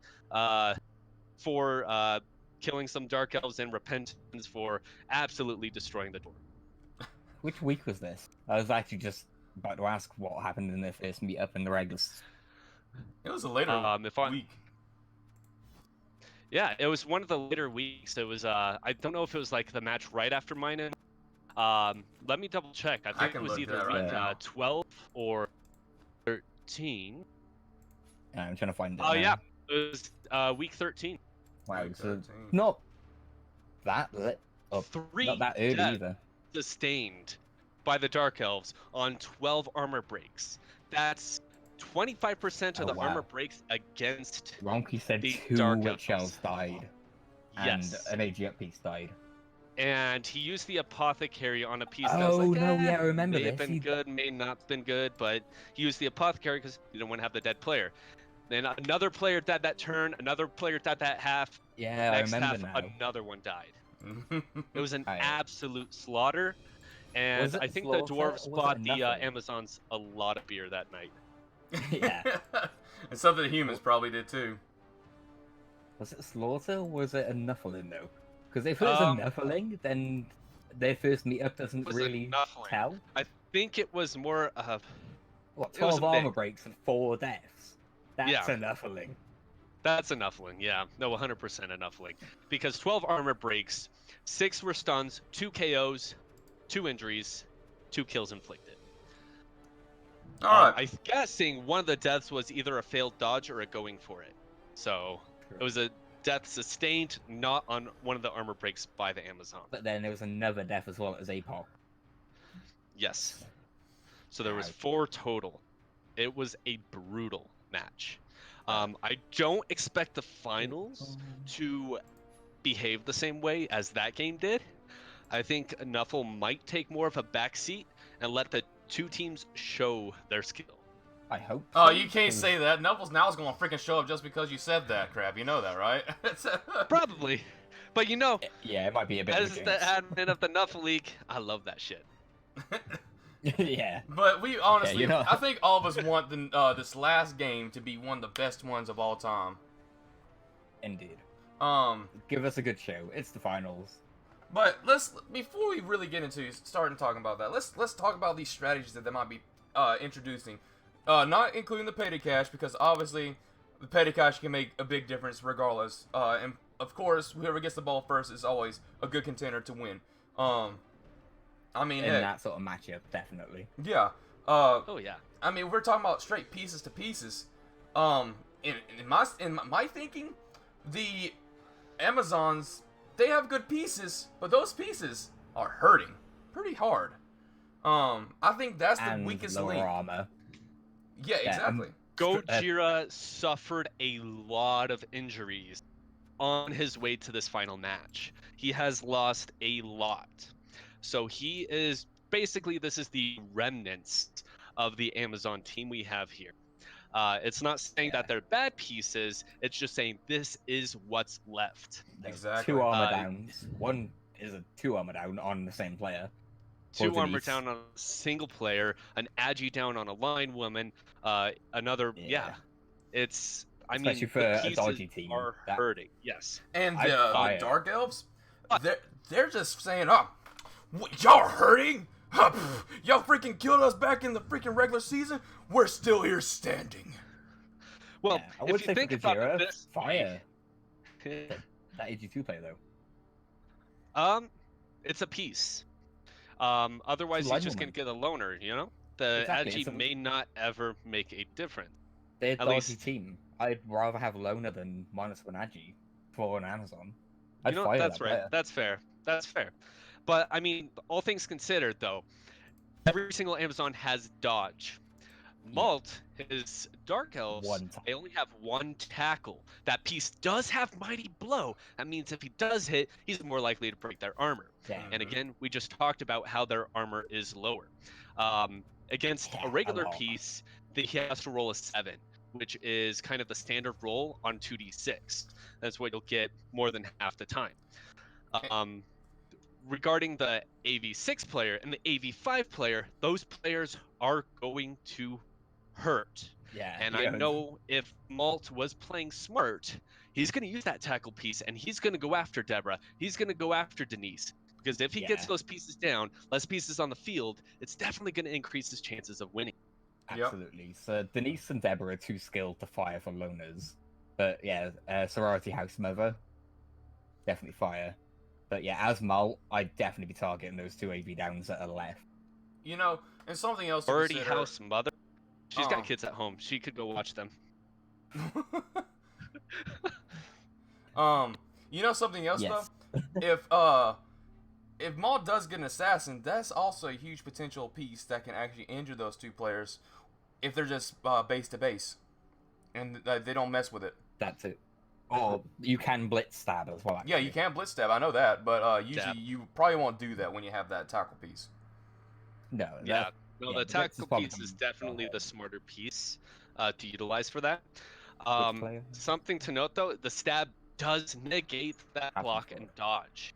for killing some Dark Elves, and Repentance for absolutely destroying the Dwarves. Which week was this? I was actually just about to ask what happened in their first meet up in the regulars. It was a later week. Yeah, it was one of the later weeks. It was I don't know if it was like the match right after mine. Let me double check. I think it was either week 12 or 13. Yeah, I'm trying to find it. Oh yeah, it was week 13. Wow, so not that up, 3 not that early either. Sustained by the Dark Elves on 12 armor breaks. That's 25% of the armor breaks against Ronki said the 2 Witch Elves died. Yes. And an AG up piece died. And he used the Apothecary on a piece that was like, yeah, I remember may have been good, may not have been good, but he used the Apothecary because he didn't want to have the dead player. Then another player died that turn, another player died that half. Yeah, next I remember half, now. Another one died. It was an absolute slaughter. And I think the Dwarves bought the Amazons a lot of beer that night. Yeah. And something the humans probably did too. Was it Slaughter or was it a Nuffling though? Because if it was a Nuffling, then their first meetup doesn't really tell. I think it was more of... What, 12 armor breaks and 4 deaths? That's a Nuffling. That's a Nuffling, yeah. No, 100% a Nuffling. Because 12 armor breaks, 6 were stuns, 2 KOs, 2 injuries, 2 kills inflicted. Alright. I'm guessing one of the deaths was either a failed dodge or a going for it. So, it was a death sustained, not on one of the armor breaks by the Amazon. But then there was another death as well as APOC. Yes. So there was 4 total. It was a brutal match. I don't expect the finals to behave the same way as that game did. I think Nuffle might take more of a backseat and let the 2 teams show their skill. I hope. Oh, you can't say that. Nuffles now is going to freaking show up just because you said that, Crab. You know that, right? Probably. But you know, yeah, it might be a bit as the admin of the Nuffle League, I love that shit. Yeah. But we honestly, I think all of us want this last game to be one of the best ones of all time. Indeed. Give us a good show. It's the finals. But before we really get into starting talking about that, let's talk about these strategies that they might be introducing. Not including the petty cash, because obviously the petty cash can make a big difference regardless. And of course, whoever gets the ball first is always a good contender to win. I mean, in that sort of matchup, definitely. Yeah. Oh yeah. I mean, we're talking about straight pieces to pieces. In my thinking, the Amazons, they have good pieces, but those pieces are hurting pretty hard. I think that's the weakest link. Armor. Yeah, exactly. Gojira suffered a lot of injuries on his way to this final match. He has lost a lot. So he is basically, this is the remnants of the Amazon team we have here. It's not saying that they're bad pieces. It's just saying this is what's left. Exactly. 2 armor downs. One is a 2 armor down on the same player. 2 armor down on a single player. An agi down on a line woman. Another. Yeah. It's. Especially for a dodgy team. Are hurting. Yes. And the Dark Elves, they're just saying, "Oh, y'all are hurting. Y'all freaking killed us back in the freaking regular season. We're still here standing. Well, Yeah, I would if say you think for about Gojira, it this fire. way, That AG2 player though. it's a piece. It's Otherwise a he's line just gonna woman. get a loner, you know? The Exactly. Agi may not ever make a difference. They're a At dodgy least, team. I'd rather have Loner than -1 Agi for an Amazon. I'd you know, fire that's that right. player. That's fair. That's fair. But I mean, all things considered, though, every single Amazon has dodge. Yeah. Malt, his Dark Elves, One time. they only have one tackle. That piece does have Mighty Blow. That means if he does hit, he's more likely to break their armor. Yeah. And again, we just talked about how their armor is lower. Against Yeah, a a regular lot. piece, he has to roll a 7, which is kind of the standard roll on 2d6. That's what you'll get more than half the time. Regarding the AV6 player and the AV5 player, those players are going to hurt. Yeah. And I know if Malt was playing smart, he's going to use that tackle piece and he's going to go after Deborah. He's going to go after Denise. Because if he gets those pieces down, less pieces on the field, it's definitely going to increase his chances of winning. Absolutely. Yep. So Denise and Deborah are too skilled to fire for loners. But yeah, Sorority House Mother, definitely fire. But yeah, as Malt, I'd definitely be targeting those two AV downs that are left. You know, and something else to Sorority consider... House Mother? She's got kids at home. She could go watch them. You know something else though? If Maul does get an assassin, that's also a huge potential piece that can actually injure those two players if they're just base to base and they don't mess with it. That's it. Or you can blitz stab as well. Actually. Yeah, you can blitz stab. I know that, but usually you probably won't do that when you have that tackle piece. No. No, the tactical piece is definitely the smarter piece to utilize for that. Something to note though, the stab does negate that block and dodge,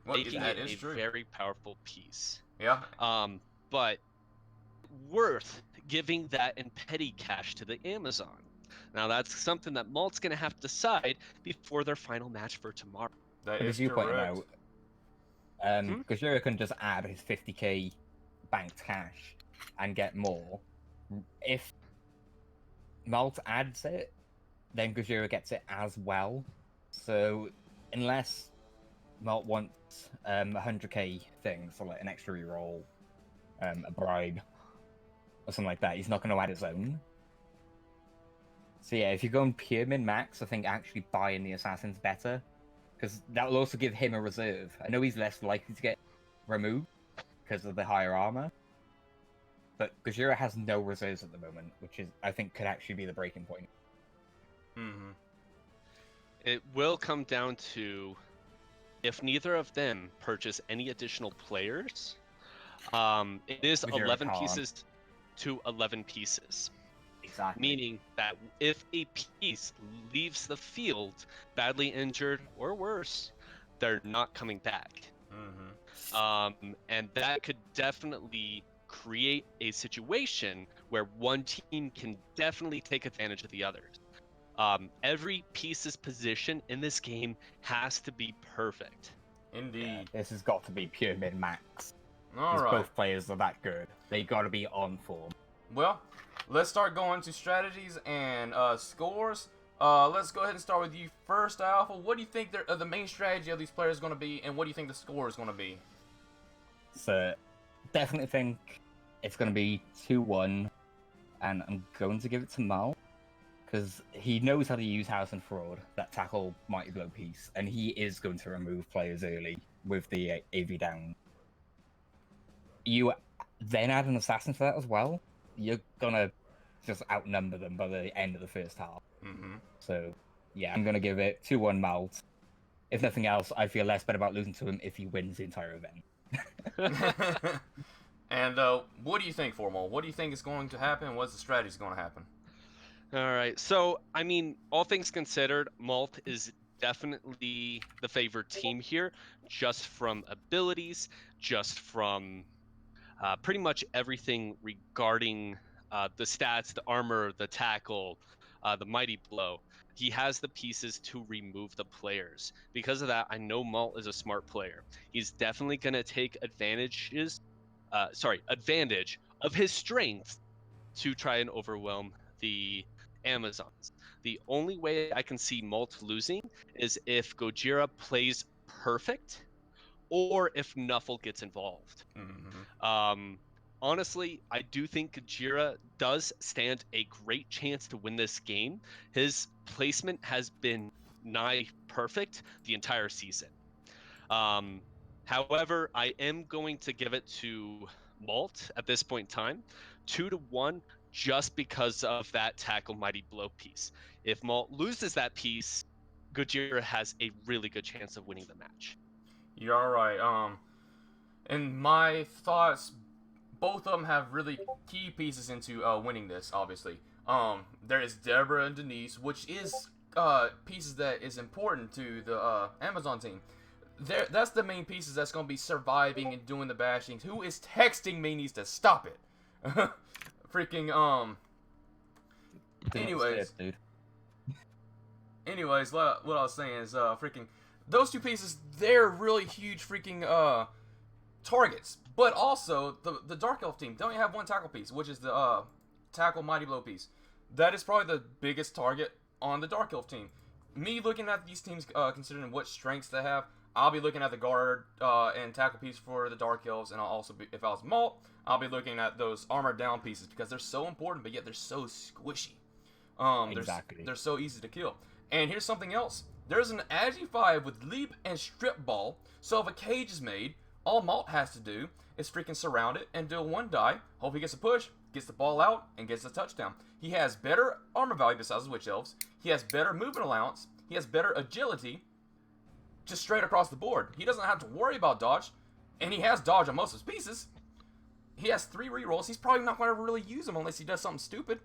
making it a very powerful piece. Yeah. But worth giving that in petty cash to the Amazon. Now that's something that Malt's gonna have to decide before their final match for tomorrow. That is correct. Gojira can just add his 50k banked cash and get more. If Malt adds it, then Gojira gets it as well. So unless Malt wants 100k things, so like an extra reroll, a bribe, or something like that, he's not going to add his own. So yeah, if you're going pure min-max, I think actually buying the Assassin's better, because that will also give him a reserve. I know he's less likely to get removed because of the higher armor, but Gojira has no reserves at the moment, which is, I think, could actually be the breaking point. Mm-hmm. It will come down to if neither of them purchase any additional players. It is Gojira 11 pieces to 11 pieces. Exactly. Meaning that if a piece leaves the field badly injured or worse, they're not coming back. Mm-hmm. And that could definitely create a situation where one team can definitely take advantage of the others. Every piece's position in this game has to be perfect. Indeed. Yeah, this has got to be pure min-max. All right. Both players are that good. They got to be on form. Well, let's start going to strategies and scores. Let's go ahead and start with you first, Alpha. What do you think the main strategy of these players is going to be, and what do you think the score is going to be? So, definitely think it's going to be 2-1, and I'm going to give it to Mal, because he knows how to use House and Fraud, that tackle Mighty Blow piece, and he is going to remove players early with the AV down. You then add an Assassin for that as well, you're gonna just outnumber them by the end of the first half. Mm-hmm. So, yeah, I'm gonna give it 2-1 Malt. If nothing else, I feel less bad about losing to him if he wins the entire event. And what do you think, Formal? What do you think is going to happen? What's the strategy going to happen? All right. So, I mean, all things considered, Malt is definitely the favored team here, just from abilities, just from pretty much everything regarding the stats, the armor, the tackle, the mighty blow. He has the pieces to remove the players. Because of that, I know Malt is a smart player. He's definitely going to take advantages advantage of his strength to try and overwhelm the Amazons. The only way I can see Molt losing is if Gojira plays perfect or if Nuffle gets involved. Honestly, I do think Gojira does stand a great chance to win this game. His placement has been nigh perfect the entire season. However, I am going to give it to Malt at this point in time, 2-1, just because of that tackle mighty blow piece. If Malt loses that piece, Gojira has a really good chance of winning the match. You're all right. In my thoughts, both of them have really key pieces into winning this. Obviously, there is Deborah and Denise, which is pieces that is important to the Amazon team. That's the main pieces that's gonna be surviving and doing the bashing. Who is texting me needs to stop it. Freaking Anyways, what I was saying is freaking those two pieces. They're really huge freaking targets. But also the Dark Elf team don't have one tackle piece, which is the tackle mighty blow piece. That is probably the biggest target on the Dark Elf team. Me looking at these teams, considering what strengths they have, I'll be looking at the guard and tackle piece for the Dark Elves, and I'll also be, if I was Malt, I'll be looking at those armored down pieces because they're so important, but yet they're so squishy. Exactly. They're so easy to kill. And here's something else. There's an Agi 5 with leap and strip ball, so if a cage is made, all Malt has to do is freaking surround it and do one die. Hope he gets a push, gets the ball out, and gets a touchdown. He has better armor value besides the Witch Elves. He has better movement allowance. He has better agility. Just straight across the board. He doesn't have to worry about dodge, and he has dodge on most of his pieces. He has 3 rerolls. He's probably not going to really use them unless he does something stupid.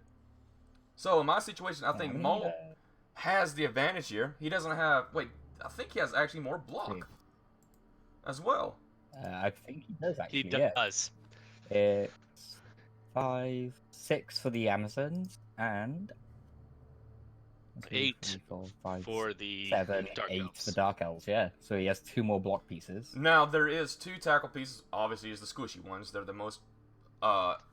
So in my situation, I think Mole has the advantage here. He doesn't have... Wait, I think he has actually more block as well. I think he does actually. He does. Yeah. It's 5, 6 for the Amazons and 8 3, 4, 5, for the 7, Dark 8 Elves. for Dark Elves. Yeah, so he has 2 more block pieces. Now there is 2 tackle pieces. Obviously, is the squishy ones. They're the most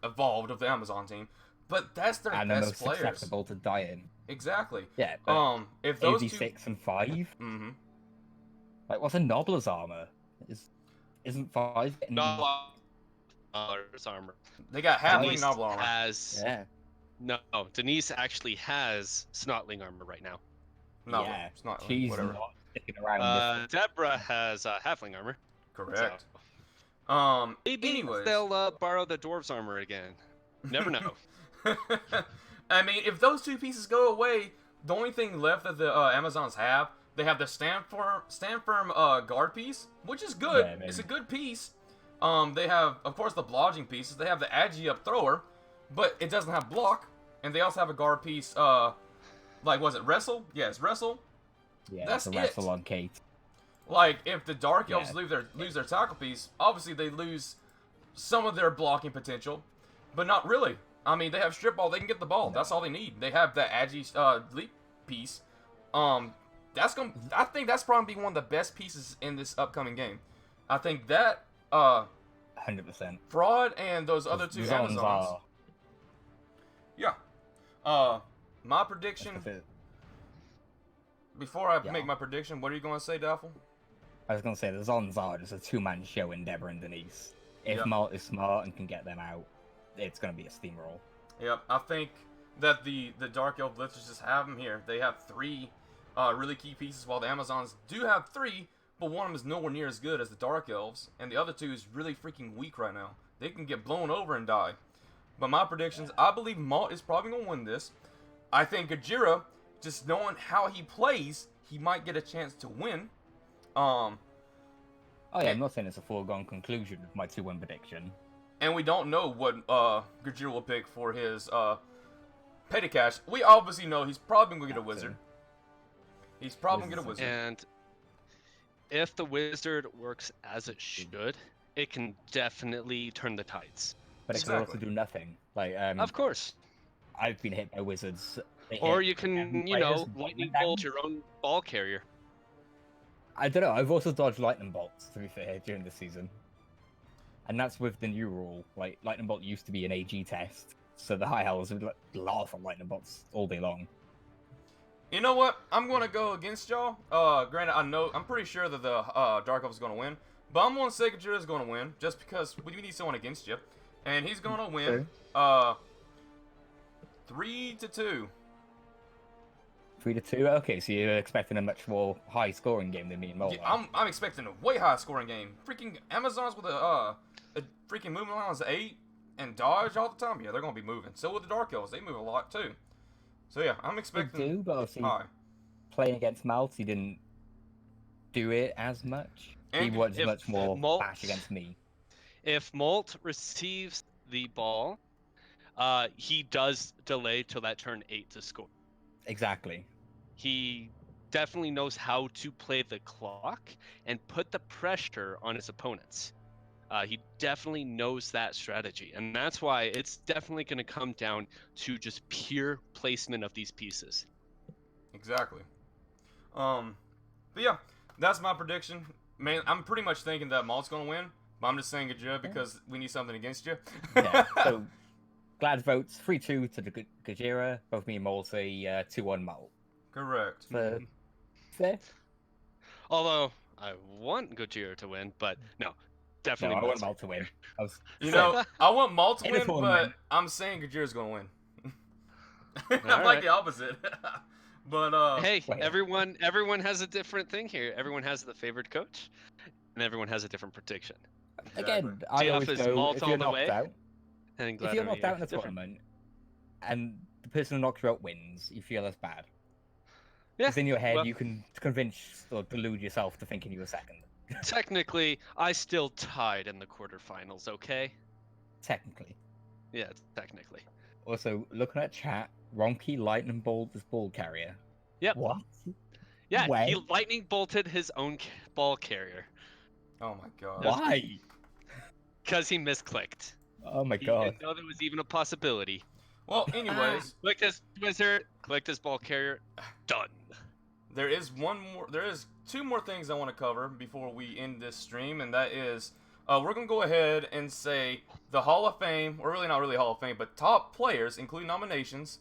evolved of the Amazon team. But that's their and best most players. susceptible to dying. Exactly. Yeah. But if those 6 and 5. Mm-hmm. Like, what's a Nobbler's armor? Isn't 5? Nobbler's armor. They got halfling Denise Nobbler armor. Yeah. No, Denise actually has Snotling armor right now. No, yeah. it's not. She's Whatever. not sticking around. Deborah has Halfling armor. Correct. So, maybe anyways. they'll borrow the Dwarves armor again. Never know. I mean, if those 2 pieces go away, the only thing left that the Amazons have, they have the stand firm guard piece, which is good. Yeah, it's a good piece. They have, of course, the blodging pieces. They have the Agi up thrower, but it doesn't have block. And they also have a guard piece, like, was it wrestle? Yes, wrestle. Yeah, that's the it. wrestle on Kate. Like, if the Dark Elves Yeah. lose their tackle piece, obviously they lose some of their blocking potential, but not really. I mean, they have strip ball. They can get the ball. That's all they need. They have the Agi leap piece. I think that's probably one of the best pieces in this upcoming game. I think that 100%. Fraud and those other 2 Amazons. Are... Yeah. My prediction. Before I make my prediction, what are you going to say, Daffel? I was going to say, the Zons are just a 2-man show in Deborah and Denise. If Yep. Malt is smart and can get them out, it's going to be a steamroll. Yep, I think that the Dark Elf Blitzers just have them here. They have 3 really key pieces, while the Amazons do have 3, but one of them is nowhere near as good as the Dark Elves, and the other 2 is really freaking weak right now. They can get blown over and die. But my predictions, I believe Malt is probably going to win this. I think Gojira, just knowing how he plays, he might get a chance to win. Oh yeah, I'm not saying it's a foregone conclusion with my 2-1 prediction. And we don't know what Gojira will pick for his petty cash. We obviously know he's probably going to get a wizard. He's probably going to get a wizard. And if the wizard works as it should, it can definitely turn the tides. But it can also do nothing. Like, of course. I've been hit by wizards. Or you can, lightning bolt your own ball carrier. I don't know. I've also dodged lightning bolts, to be fair, during the season. And that's with the new rule. Like, Lightning Bolt used to be an AG test, so the high elves would laugh on Lightning Bolts all day long. You know what? I'm gonna go against y'all. Granted, I'm pretty sure that the Dark Elf is gonna win, but I'm gonna say Gajira is gonna win just because we need someone against you, and he's gonna win. 3-2. 3-2. Okay, so you're expecting a much more high-scoring game than me and Mo. Yeah, I'm expecting a way higher scoring game. Freaking Amazons with a freaking movement allowance 8 and dodge all the time. Yeah, they're gonna be moving. So with the Dark Elves, they move a lot too. So yeah, I'm expecting. They do, but obviously high. Playing against Malt, he didn't do it as much. He was much more bash against me. If Molt receives the ball, he does delay till that turn 8 to score. Exactly. He definitely knows how to play the clock and put the pressure on his opponents. He definitely knows that strategy, and that's why it's definitely going to come down to just pure placement of these pieces. Exactly. But yeah, that's my prediction. Man, I'm pretty much thinking that Malt's gonna win, but I'm just saying Gajira because we need something against you. Yeah. So Glad votes 3-2 to the Gajira. Both me and Mole say 2-1 Malt. Correct. Fair. Although I want Gojira to win, but no, definitely. No, I want Malt to win. I want Malt to win, but tournament. I'm saying Gajira's gonna win. I'm All like right. the opposite. But Hey, Wait. everyone has a different thing here. Everyone has the favored coach, and everyone has a different prediction. Again, I Jeff always is go, Malt if all you're the knocked way, out, And if you're knocked out in a different. tournament, and the person who knocks you out wins, you feel that's bad. Yeah, Because in your head, well- you can convince or delude yourself to thinking you were second. Technically, I still tied in the quarterfinals. Okay. Technically. Yeah, technically. Also, looking at chat, Ronky Lightning Bolt is ball carrier. Yep. What? Yeah, When? he lightning bolted his own ball carrier oh my god. Why? because he misclicked. Oh my He god. didn't know there was even a possibility. Well, anyways, Clicked his wizard, clicked his ball carrier, done. there is two more things I want to cover before we end this stream, and that is we're gonna go ahead and say the Hall of Fame, or really not really Hall of Fame, but top players, including nominations,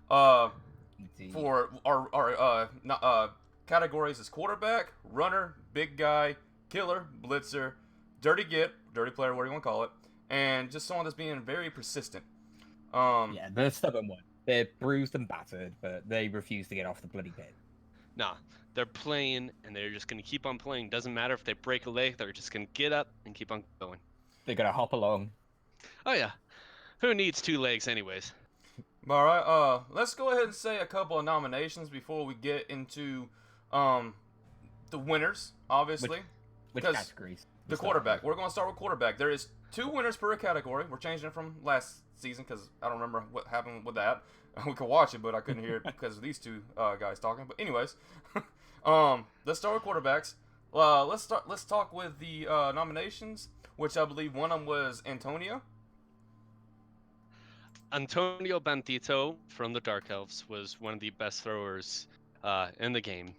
for our categories is quarterback, runner, big guy, killer, blitzer, dirty player, what do you want to call it, and just someone that's being very persistent. Yeah, the stubborn one. They're bruised and battered, but they refuse to get off the bloody pit. Nah, they're playing and they're just gonna keep on playing. Doesn't matter if they break a leg, they're just gonna get up and keep on going. They're gonna hop along. Oh yeah, who needs 2 legs anyways? All right, let's go ahead and say a couple of nominations before we get into the winners, obviously. Which Because categories? The quarterback. We're going to start with quarterback. There is 2 winners per category. We're changing it from last season because I don't remember what happened with that. We could watch it, but I couldn't hear it because of these 2 guys talking. But anyways, let's start with quarterbacks. Let's talk with the nominations, which I believe one of them was Antonio. Antonio Bandito from the Dark Elves was one of the best throwers in the game.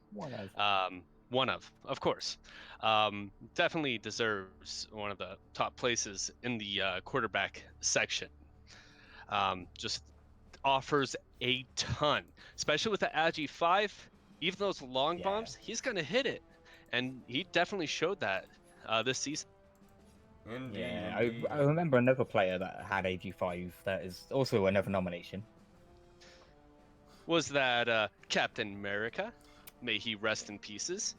One of course. Definitely deserves one of the top places in the quarterback section. Just offers a ton, especially with the Agi 5. Even those long bombs, he's gonna hit it, and he definitely showed that this season. Indeed, Yeah, indeed. I remember another player that had AG5 that is also another nomination. Was that Captain America? May he rest in pieces.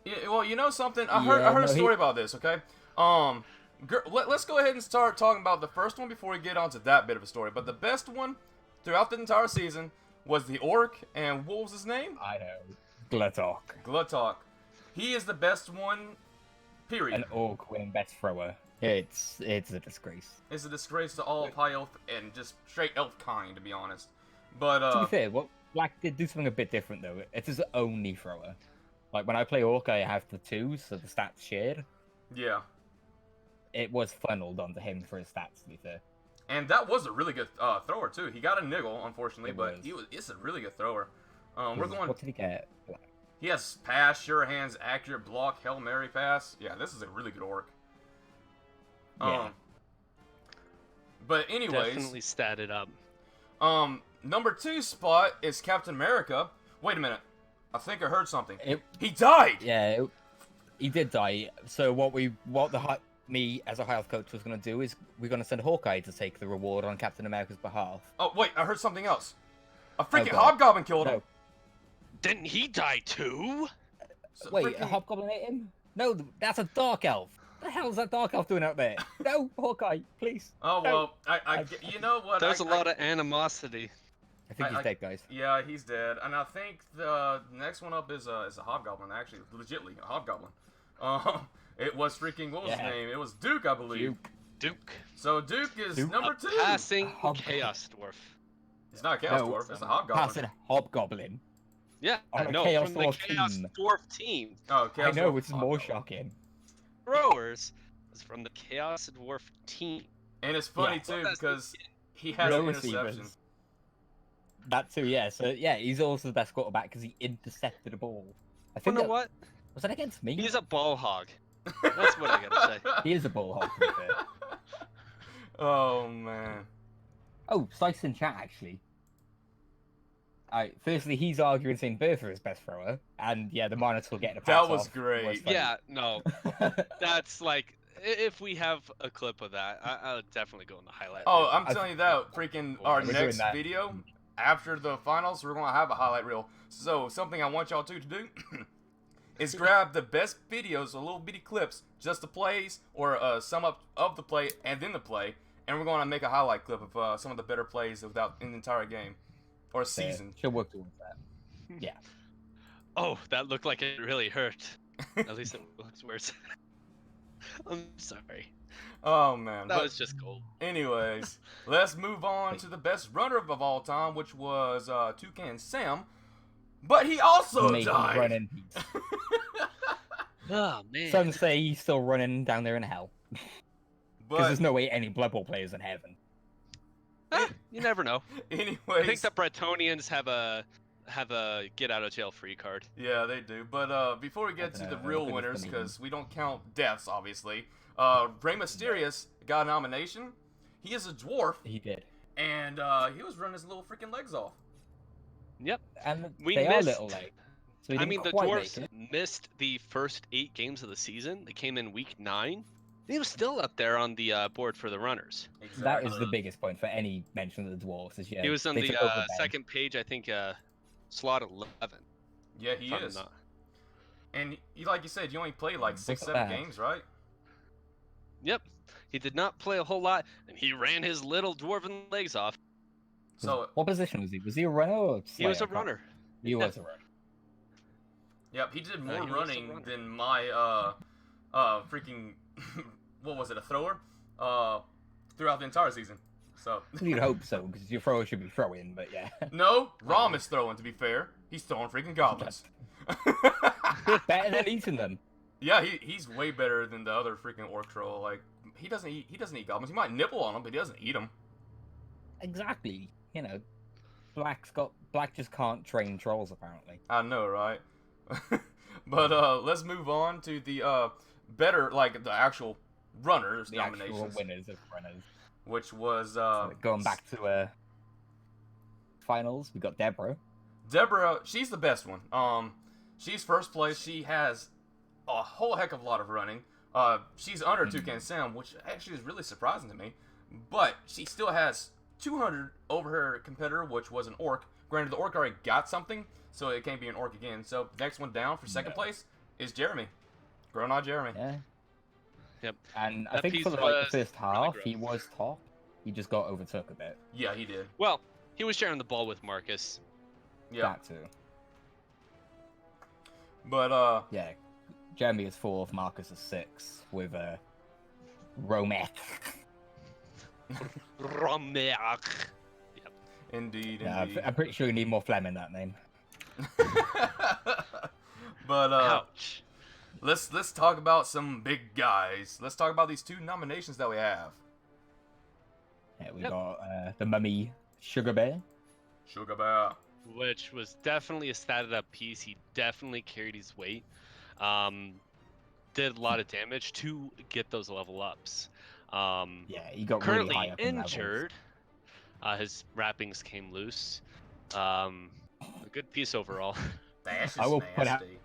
Yeah, well, you know something? I heard a story about this, okay? Let's go ahead and start talking about the first one before we get onto that bit of a story. But the best one throughout the entire season was the Orc, and what was his name? I know. Gluttok. Gluttok. He is the best one, period. An Orc winning best thrower. It's a disgrace. It's a disgrace to all of High Elf and just straight Elf kind, to be honest. But, To be fair, Black did do something a bit different, though. It's his only thrower. Like, when I play Orc, I have the 2, so the stats shared. yeah. It was funneled onto him for his stats, to be fair. And that was a really good thrower, too. He got a niggle, unfortunately, but was. it's a really good thrower. We're going... What did he get? Black. He has pass, sure hands, accurate block, Hail Mary pass. Yeah, this is a really good Orc. Yeah. But anyways, Definitely statted up. number 2 spot is Captain America. Wait a minute. I think I heard something. It, He died! yeah, he did die. So me as a high health coach was going to do is we're going to send Hawkeye to take the reward on Captain America's behalf. Oh, wait, I heard something else. A freaking God. Hobgoblin killed him. No. Didn't he die too? So Wait, freaking- a Hobgoblin ate him? No, that's a Dark Elf. What the hell is that Dark Elf doing out there? No, Hawkeye, please. Oh, No. well, you know what? There's a lot of animosity. I think he's dead, guys. Yeah, he's dead. And I think the next one up is a Hobgoblin, actually. Legitly, a Hobgoblin. It was freaking, what was his name? It was Duke, I believe. Duke. So Duke is number 2. Passing Chaos Dwarf. It's not a Chaos Dwarf, it's a Hobgoblin. Passing Hobgoblin. Yeah, On a no, Chaos from the Dwarf Chaos team. Dwarf team. Oh, Chaos I know, Dwarf which is more Hobgoblin. shocking. Throwers was from the Chaos Dwarf team. And it's funny, Yeah. too, That's because he has No an interception. receivers. That too, yeah. So yeah, he's also the best quarterback because he intercepted a ball. I You think know that, what? was that against me? He's a ball hog. That's what I gotta say. He is a ball hog. To be fair. Oh, man. Oh, Slice in chat actually. Alright, firstly, he's arguing St. Bertha is best thrower, and yeah, the Minotaur getting a pass That was off great. funny. Yeah, no, that's like if we have a clip of that, I'll definitely go in the highlight. Oh, reel. I'm telling you that, freaking our We're doing next that. video, after the finals, we're going to have a highlight reel. So, something I want y'all to do is grab the best videos, or little bitty clips, just the plays, or a sum up of the play, and then the play, and we're going to make a highlight clip of some of the better plays without in the entire game, or season. She'll work towards that. Yeah. Oh, that looked like it really hurt. At least it looks worse. I'm sorry. Oh, man. That But was just gold. anyways, let's move on to the best runner of all time, which was Toucan Sam. But he also Make him died. run in peace. Oh man. Some say he's still running down there in hell. Because But there's no way any Blood Bowl players in heaven. You never know. anyways, I think the Bretonians have a get out of jail free card. yeah, they do. But before we get to don't the know, I real think it's winners, gonna because we don't count deaths, obviously. Rey Mysterious got a nomination. He is a dwarf, He did. and he was running his little freaking legs off. Yep. And We they are missed- little late. So he I didn't mean, the quite dwarves make it. missed the first 8 games of the season. They came in week 9. He was still up there on the board for the runners. That is the biggest point for any mention of the dwarves. Is yeah, He was on they the took over Ben. second page, I think, slot 11. Yeah, he if I'm is. not- And like you said, you only played like 6, Look at 7 that. games, right? Yep. He did not play a whole lot, and he ran his little dwarven legs off. So, What position was he? Was he a runner or He was a Slayer? runner. He was a runner. yep, he did more he was a running runner. than my freaking what was it, a thrower? Throughout the entire season. So You'd hope so, because your thrower should be throwing, but yeah. no, Rom is throwing. To be fair, he's throwing freaking goblins. Better than eating them. Yeah, he's way better than the other freaking orc troll. Like he doesn't eat goblins. He might nibble on them, but he doesn't eat them. Exactly. You know, Black just can't train trolls apparently. I know, right? But let's move on to the better, like the actual runners The actual nominations, winners of runners. which was Going back to finals, we got Deborah. Deborah. She's the best one. She's first place. She has a whole heck of a lot of running. She's under Toucan Sam, which actually is really surprising to me. But she still has 200 over her competitor, which was an orc. Granted, the orc already got something, so it can't be an orc again. So the next one down for second place is Jeremy. Grown-eyed Jeremy. Yeah. Yep. And I That think piece for the was first really half, gross. he was top. He just got overtook a bit. Yeah, he did. Well, he was sharing the ball with Marcus. Yeah. That too. But Yeah. Jeremy is 4th, Marcus is 6th, with Romek. Romeach. indeed, Yeah, indeed. I'm pretty sure you need more phlegm in that name. But Ouch. let's talk about some big guys. Let's talk about these 2 nominations that we have. Yeah, we Yep. got the Mummy Sugar Bear. Sugar Bear. Which was definitely a statted up piece. He definitely carried his weight. Did a lot of damage to get those level ups. Yeah, he got really Currently high up in levels. injured. His wrappings came loose. A good piece overall. That's I just will put out. nasty.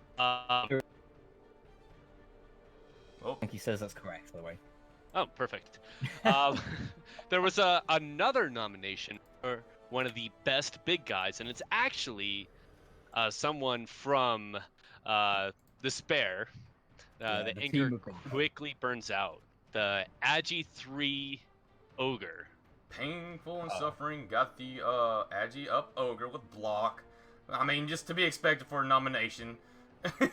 I think he says that's correct, by the way. Oh, perfect. There was another nomination for one of the best big guys, and it's actually someone from the Spare. The anger team of big guys. quickly burns out. The Agi 3 Ogre. Painful and suffering got the Agi up Ogre with block. I mean, just to be expected for a nomination. Yeah,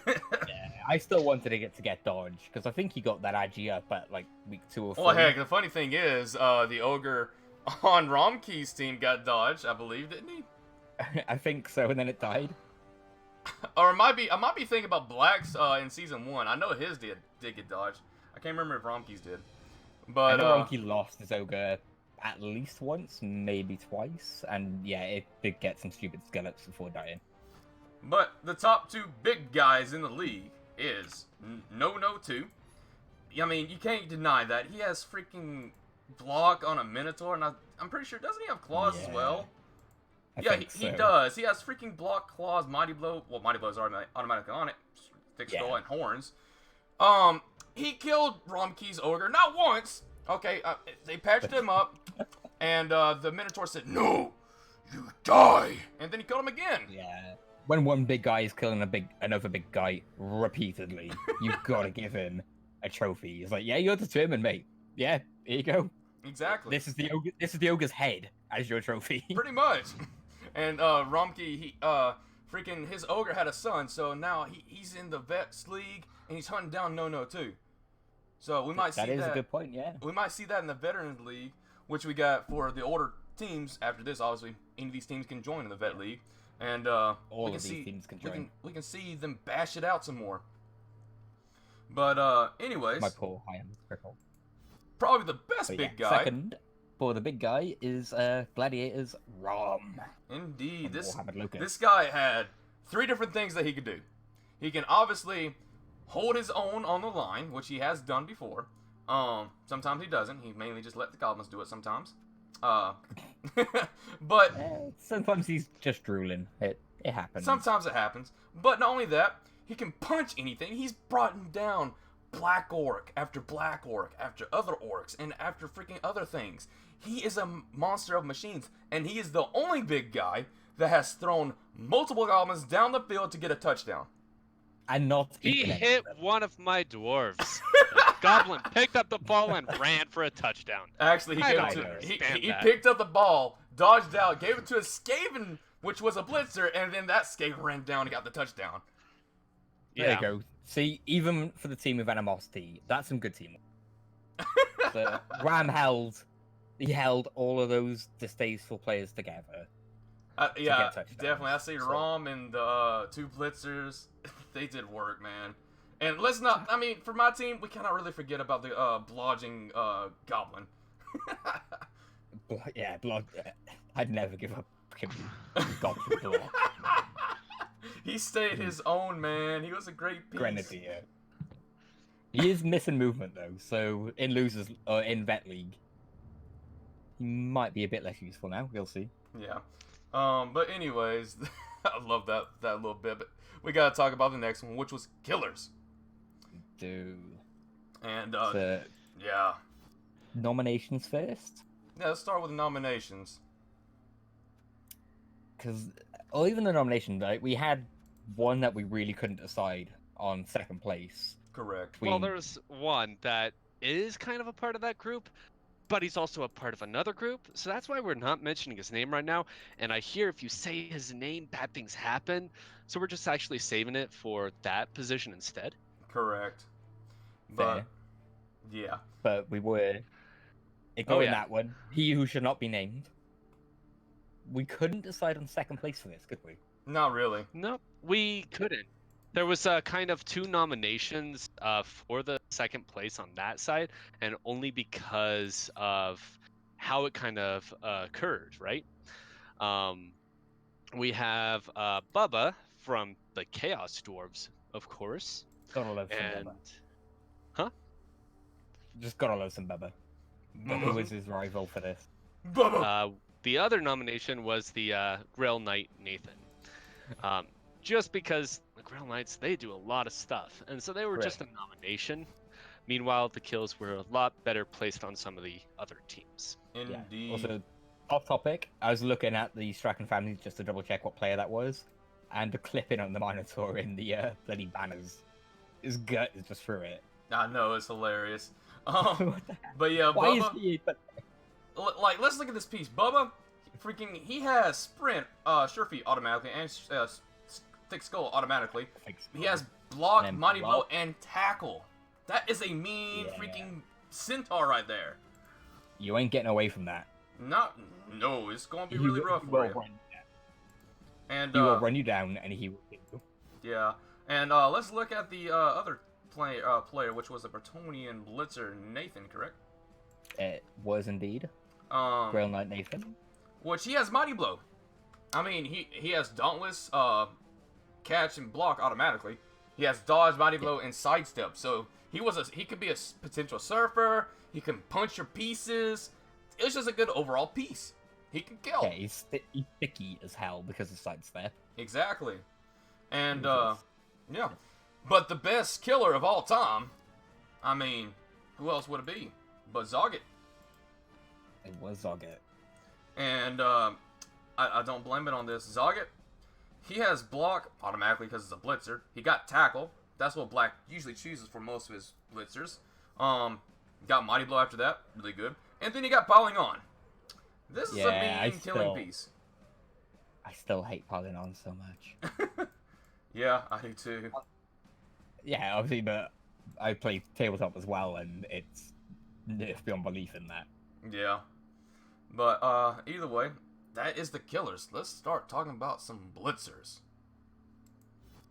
I still wanted to get Dodge because I think he got that Agi up at like week 2 or 3. Well, heck, the funny thing is, the Ogre on Romkey's team got Dodge, I believe, didn't he? I think so, and then it died. Or I might be thinking about Black's in season 1. I know his did get Dodge. I can't remember if Romkey's did. I But know Romkey lost his Ogre at least once, maybe twice, and yeah, it did get some stupid skeletons before dying. But the top 2 big guys in the league is No 2. I mean, you can't deny that. He has freaking block on a Minotaur, and I'm pretty sure, doesn't he have claws as well? He does. He has freaking block, claws, Mighty Blow. Well, Mighty Blow's automatically on it. Thick Skull and Horns. He killed Romkey's Ogre, not once. Okay, they patched him up, and the Minotaur said, "No, you die," and then he killed him again. Yeah. When one big guy is killing another big guy repeatedly, you've got to give him a trophy. It's like, yeah, you're determined, mate. Yeah, here you go. Exactly. This is the ogre's head as your trophy. Pretty much. And Romkey, freaking his ogre had a son, so now he's in the Vets League and he's hunting down No 2. So we might see that. That is a good point, yeah. We might see that in the Veterans League, which we got for the older teams. After this, obviously, any of these teams can join in the Vet League, and all of these teams can join. We can see them bash it out some more. But anyways, my poor high-end cripple. Probably the best big guy. Second for the big guy is Gladiator's Rom. Indeed, this guy had 3 different things that he could do. He can obviously hold his own on the line, which he has done before. Sometimes he doesn't. He mainly just let the goblins do it sometimes. But sometimes he's just drooling. It happens. Sometimes it happens. But not only that, he can punch anything. He's brought down Black Orc after Black Orc after other orcs and after freaking other things. He is a monster of machines, and he is the only big guy that has thrown multiple goblins down the field to get a touchdown. And not he hit one of my dwarves. Goblin picked up the ball and ran for a touchdown. Actually, he picked up the ball, dodged out, gave it to a Skaven, which was a blitzer, and then that Skaven ran down and got the touchdown. There you go. See, even for the team of animosity, that's some good teamwork. So, Ram held all of those distasteful players together. Yeah, definitely. I see Rom and the 2 blitzers. They did work, man. And let's not, I mean, for my team, we cannot really forget about the blodging goblin. Yeah, I'd never give up goblin block. He stayed his own, man. He was a great piece. Grenadier. He is missing movement though, so in losers or in Vet League, he might be a bit less useful now. We'll see. Yeah. But anyways, I love that little bit. But we gotta talk about the next one, which was Killers. Dude. And yeah. Nominations first. Yeah, let's start with the nominations. Because, or even the nomination, like, we had one that we really couldn't decide on second place. Correct. Well, there's one that is kind of a part of that group, but he's also a part of another group, so that's why we're not mentioning his name right now. And I hear if you say his name, bad things happen, so we're just actually saving it for that position instead. Correct. But, Fair. yeah. But we were ignoring that one. He who should not be named. We couldn't decide on second place for this, could we? Not really. No, we couldn't. There was kind of 2 nominations for the second place on that side, and only because of how it kind of occurred, right? We have Bubba from the Chaos Dwarves, of course. Gotta love some Bubba. Huh? Just gotta love some Bubba. But who was his rival for this? Bubba. The other nomination was the Grail Knight Nathan. Just because the Grail Knights, they do a lot of stuff, and so they were just a nomination. Meanwhile, the kills were a lot better placed on some of the other teams. Indeed. Yeah. Also, off topic, I was looking at the Strachan family just to double check what player that was, and the clipping on the Minotaur in the bloody banners, his gut is just through it. I know, it's hilarious. What the heck? But yeah, Why Bubba. is he? Like, let's look at this piece. Bubba, he has sprint, sure feet automatically, and thick skull automatically. He has block, And mighty blow, block. and tackle. That is a mean freaking centaur right there. You ain't getting away from that. No, it's going to be really rough He for will you. run you down. And He will run you down, and he will kill you. yeah, and let's look at the other player, which was a Bretonian blitzer, Nathan, correct? It was indeed. Um, Grail Knight Nathan. which he has mighty blow. I mean, he has dauntless, catch and block automatically. He has dodge, mighty blow, and sidestep. So he could be a potential surfer. He can punch your pieces. It's just a good overall piece. He can kill. Yeah, he's sticky as hell because of sidestep. Exactly. And Jesus. yeah. But the best killer of all time, I mean, who else would it be but Zoggett? It was Zoggett. And I don't blame it on this. Zoggett, he has block automatically because it's a blitzer. He got tackle. That's what Black usually chooses for most of his blitzers. Got mighty blow after that, really good. And then he got piling on. This is a mean killing piece. I still hate piling on so much. Yeah, I do too. Yeah, obviously, but I play tabletop as well, and it's nerfed beyond belief in that. Yeah. But either way, that is the killers. Let's start talking about some blitzers.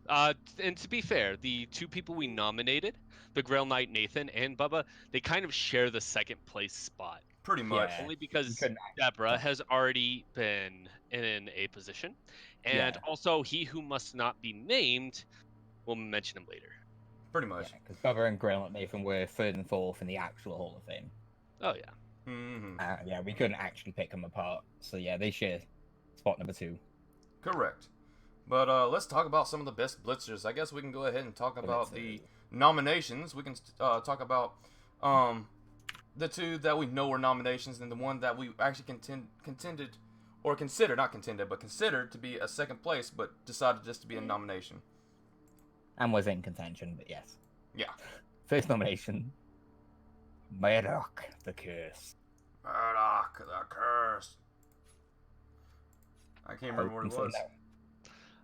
And to be fair, the two people we nominated, the Grail Knight Nathan and Bubba, they kind of share the second place spot. Pretty much. Yeah. Only because couldn't Deborah has already been in a position. And also, he who must not be named, we'll mention him later. Pretty much. Because Bubba and Grail Knight Nathan were third and fourth in the actual Hall of Fame. Oh, yeah. Mm-hmm. Yeah, we couldn't actually pick them apart. So yeah, they share spot number 2. Correct. But let's talk about some of the best blitzers. I guess we can go ahead and talk about the Blitzers. nominations. We can talk about the two that we know were nominations and the one that we actually considered to be a second place, but decided just to be a nomination. And was in contention, but yes. Yeah. First nomination, Murdoch the Curse. Murdoch, the curse. I can't remember what it was.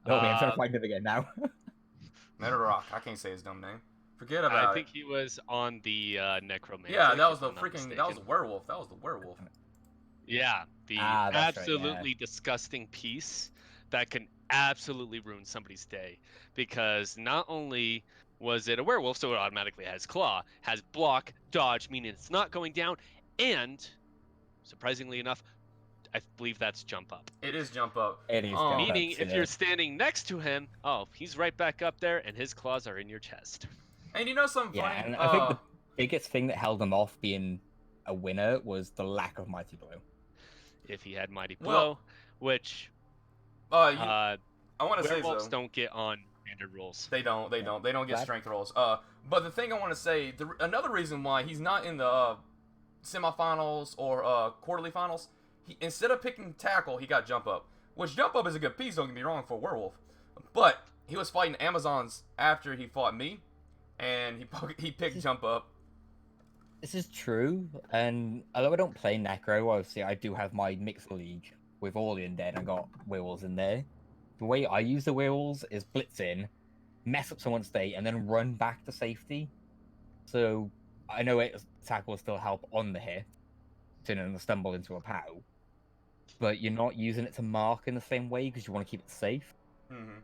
No, I'm trying to find it again now. Murdoch. I can't say his dumb name. Forget about it. I think he was on the Necromancer. Yeah, that was if the I'm not freaking. That mistaken. was the werewolf. That was the werewolf. Yeah, the That's right, absolutely disgusting piece that can absolutely ruin somebody's day. Because not only was it a werewolf, so it automatically has claw, has block, dodge, meaning it's not going down, and surprisingly enough, I believe that's jump up. It is jump up. It is Oh. jump Meaning, ups, if yeah. you're standing next to him, oh, he's right back up there, and his claws are in your chest. And you know something Yeah, funny? and I think the biggest thing that held him off being a winner was the lack of Mighty Blow. If he had Mighty Blow, Well, which I want to say werewolves so. don't get on standard rules. They don't get That- strength rolls. But the thing I want to say, another reason why he's not in the semifinals or quarterly finals, instead of picking tackle, he got jump up. Which jump up is a good piece, don't get me wrong, for a werewolf. But he was fighting Amazons after he fought me, and he picked jump up. This is true, and although I don't play Necro, obviously I do have my mixed league with all the undead, and I got werewolves in there. The way I use the werewolves is blitz in, mess up someone's day, and then run back to safety. So I know attack will still help on the hit, turning a stumble into a POW, but you're not using it to mark in the same way because you want to keep it safe. Mm-hmm.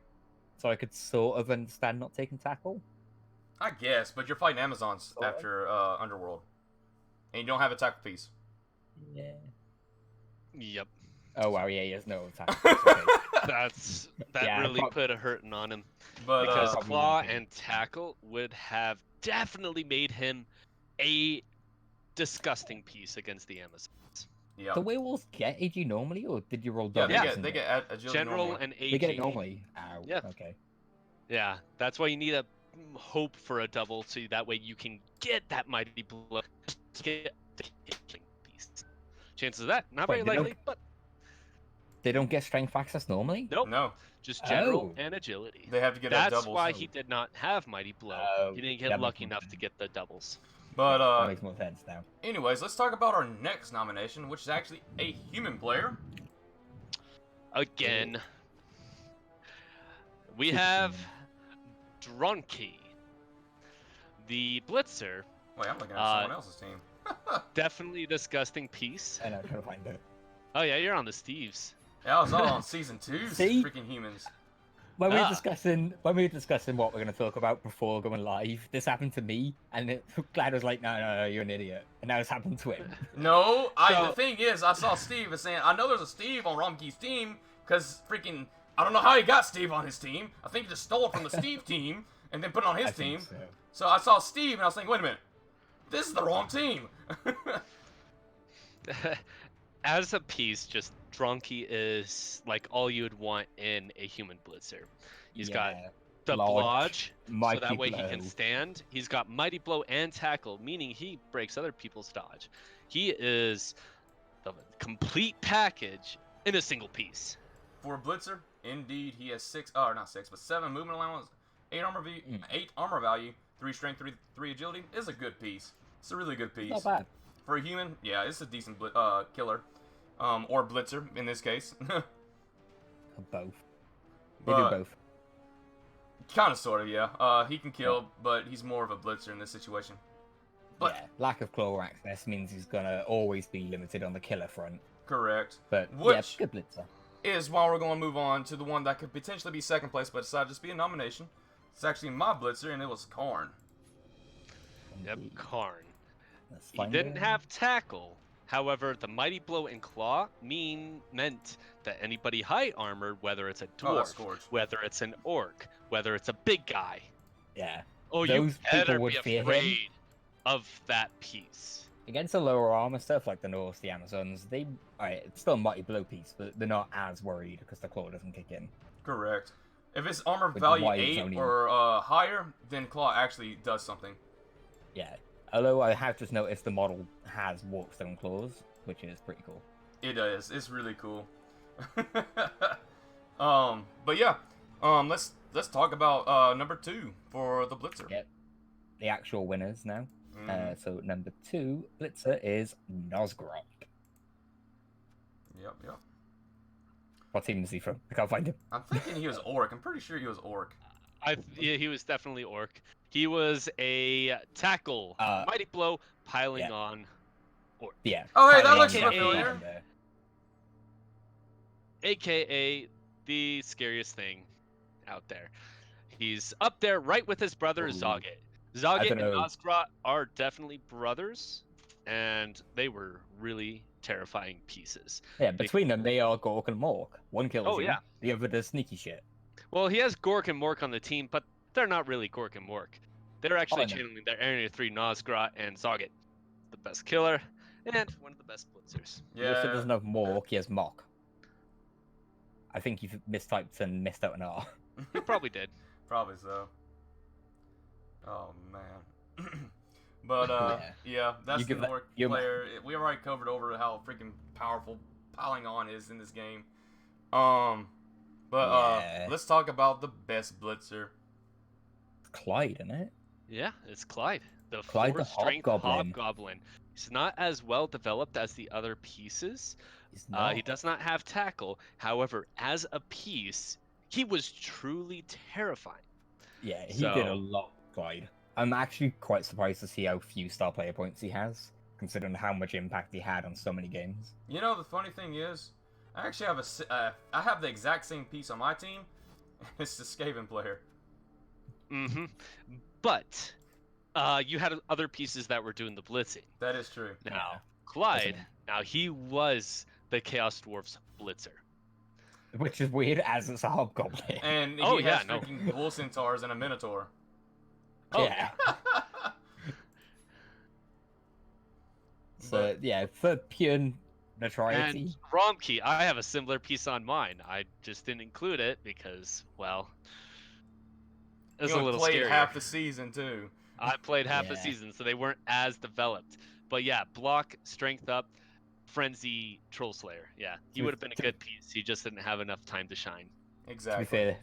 So I could sort of understand not taking tackle. I guess, but you're fighting Amazons after Underworld, and you don't have a tackle piece. Yeah. Yep. Oh wow, yeah, he has no attack. That Yeah, really prob- put a hurting on him. But Because claw probably and tackle would have definitely made him a disgusting piece against the Amazons. Yeah. The werewolves get AG normally, or did you roll Yeah, doubles? they get agility General normally. and AG. They get it normally. Ow. Yeah. Okay. Yeah, that's why you need a hope for a double, so that way you can get that mighty blow. To get the hitting piece. Chances of that not Wait, very likely, but They don't get strength access normally. nope. No, Just general Oh. and agility. they have to get That's doubles. why he did not have mighty blow. Oh, He didn't get that makes lucky more enough sense. to get the doubles. But That makes more sense now. anyways, let's talk about our next nomination, which is actually a human player. Again, we Super have human. Drunky, the Blitzer. Wait, I'm looking at someone else's team. Definitely a disgusting piece. I know, I'm trying to find it. Oh yeah, you're on the Steves. Yeah, I was all on season 2. See? Freaking humans. When we Ah. were discussing what we're going to talk about before going live, this happened to me, and Glad was like, no, you're an idiot. And now it's happened to him. No, So- the thing is, I saw Steve saying, I know there's a Steve on Romkey's team, because freaking, I don't know how he got Steve on his team. I think he just stole it from the Steve team, and then put it on his I think team. so. So I saw Steve, and I was thinking, wait a minute, this is the wrong team. As a piece, just Drunky is like all you would want in a human Blitzer. He's got Yeah, the large, blodge, so mighty that way he can blow. stand. He's got mighty blow and tackle, meaning he breaks other people's dodge. He is the complete package in a single piece. For a Blitzer, indeed, he has 7 movement allowance, 8 armor value, 3 strength, 3 agility. Is a good piece. It's a really good piece. Not bad. For a human, yeah, it's a decent killer. Or Blitzer, in this case. Both. They do But- both. Kind of, sort of, yeah. He can kill, but he's more of a Blitzer in this situation. But, Yeah, lack of claw access means he's going to always be limited on the killer front. correct. But, Which- yeah, good blitzer. Is why we're going to move on to the one that could potentially be second place, but decided to just be a nomination. It's actually my Blitzer, and it was Karn. Yep, Indeed. Karn. Let's He find didn't it. have tackle. However, the mighty blow and claw meant that anybody high armored, whether it's a Oh, that's dwarf, Scourge. whether it's an orc, whether it's a big guy, Yeah. oh, Those you better people would be fear him. afraid of that piece. Against the lower armor stuff like the Norse, the Amazons, alright, it's still a mighty blow piece, but they're not as worried because the claw doesn't kick in. Correct. If it's armor Which is value why it's 8 only- or higher, then Claw actually does something. Yeah. Although I have just noticed the model has Warpstone claws, which is pretty cool. It does. It's really cool. But yeah, let's talk about number 2 for the Blitzer. Yep. The actual winners now. Mhm. So number 2 Blitzer is Nosgrot. Yep. What team is he from? I can't find him. I'm thinking he was Orc. I'm pretty sure he was Orc. Yeah, he was definitely orc. He was a tackle, mighty blow, piling yeah. on orc, Yeah. Oh, hey, that Piling looks on familiar. there. aka the scariest thing out there. He's up there right with his brother Ooh. Zoggett. Zoggett and dunno. Nosgrot are definitely brothers, and they were really terrifying pieces. Yeah, between them they are Gork and Mork. One kills Oh, you, yeah. the other does sneaky shit. Well, he has Gork and Mork on the team, but they're not really Gork and Mork. They're actually I know. channeling their Area 3 Nosgrot and Zoggett, the best killer and one of the best blitzers. He also Yeah. doesn't have Mork, he has Mock. I think you've mistyped and missed out an R. He probably did. Probably so. Oh man. But yeah, that's You the give that- Orc you- player. We already covered over how freaking powerful piling on is in this game. But Yeah. let's talk about the best Blitzer. Clyde, isn't it? Yeah, it's Clyde. The Clyde the 4-strength Hobgoblin. Hobgoblin. He's not as well developed as the other pieces. He's not. He does not have tackle. However, as a piece, he was truly terrifying. Yeah, he did a So- lot, Clyde. I'm actually quite surprised to see how few star player points he has, considering how much impact he had on so many games. You know, the funny thing is, I actually have I have the exact same piece on my team. It's the Skaven player. Mm-hmm. But you had other pieces that were doing the blitzing. That is true. Now, Yeah. Clyde, Listen. now he was the Chaos Dwarf's blitzer. Which is weird as it's a hobgoblin. And Oh, he yeah, has no. freaking bull centaurs and a minotaur. Oh, yeah. So yeah, for pure And notoriety. Romkey, I have a similar piece on mine. I just didn't include it because, well, it was You a only little played scarier. half the season too. I played half the Yeah. season, so they weren't as developed. But yeah, block, strength up, frenzy, troll slayer. Yeah, he would have been a good piece. He just didn't have enough time to shine. To be Exactly. fair,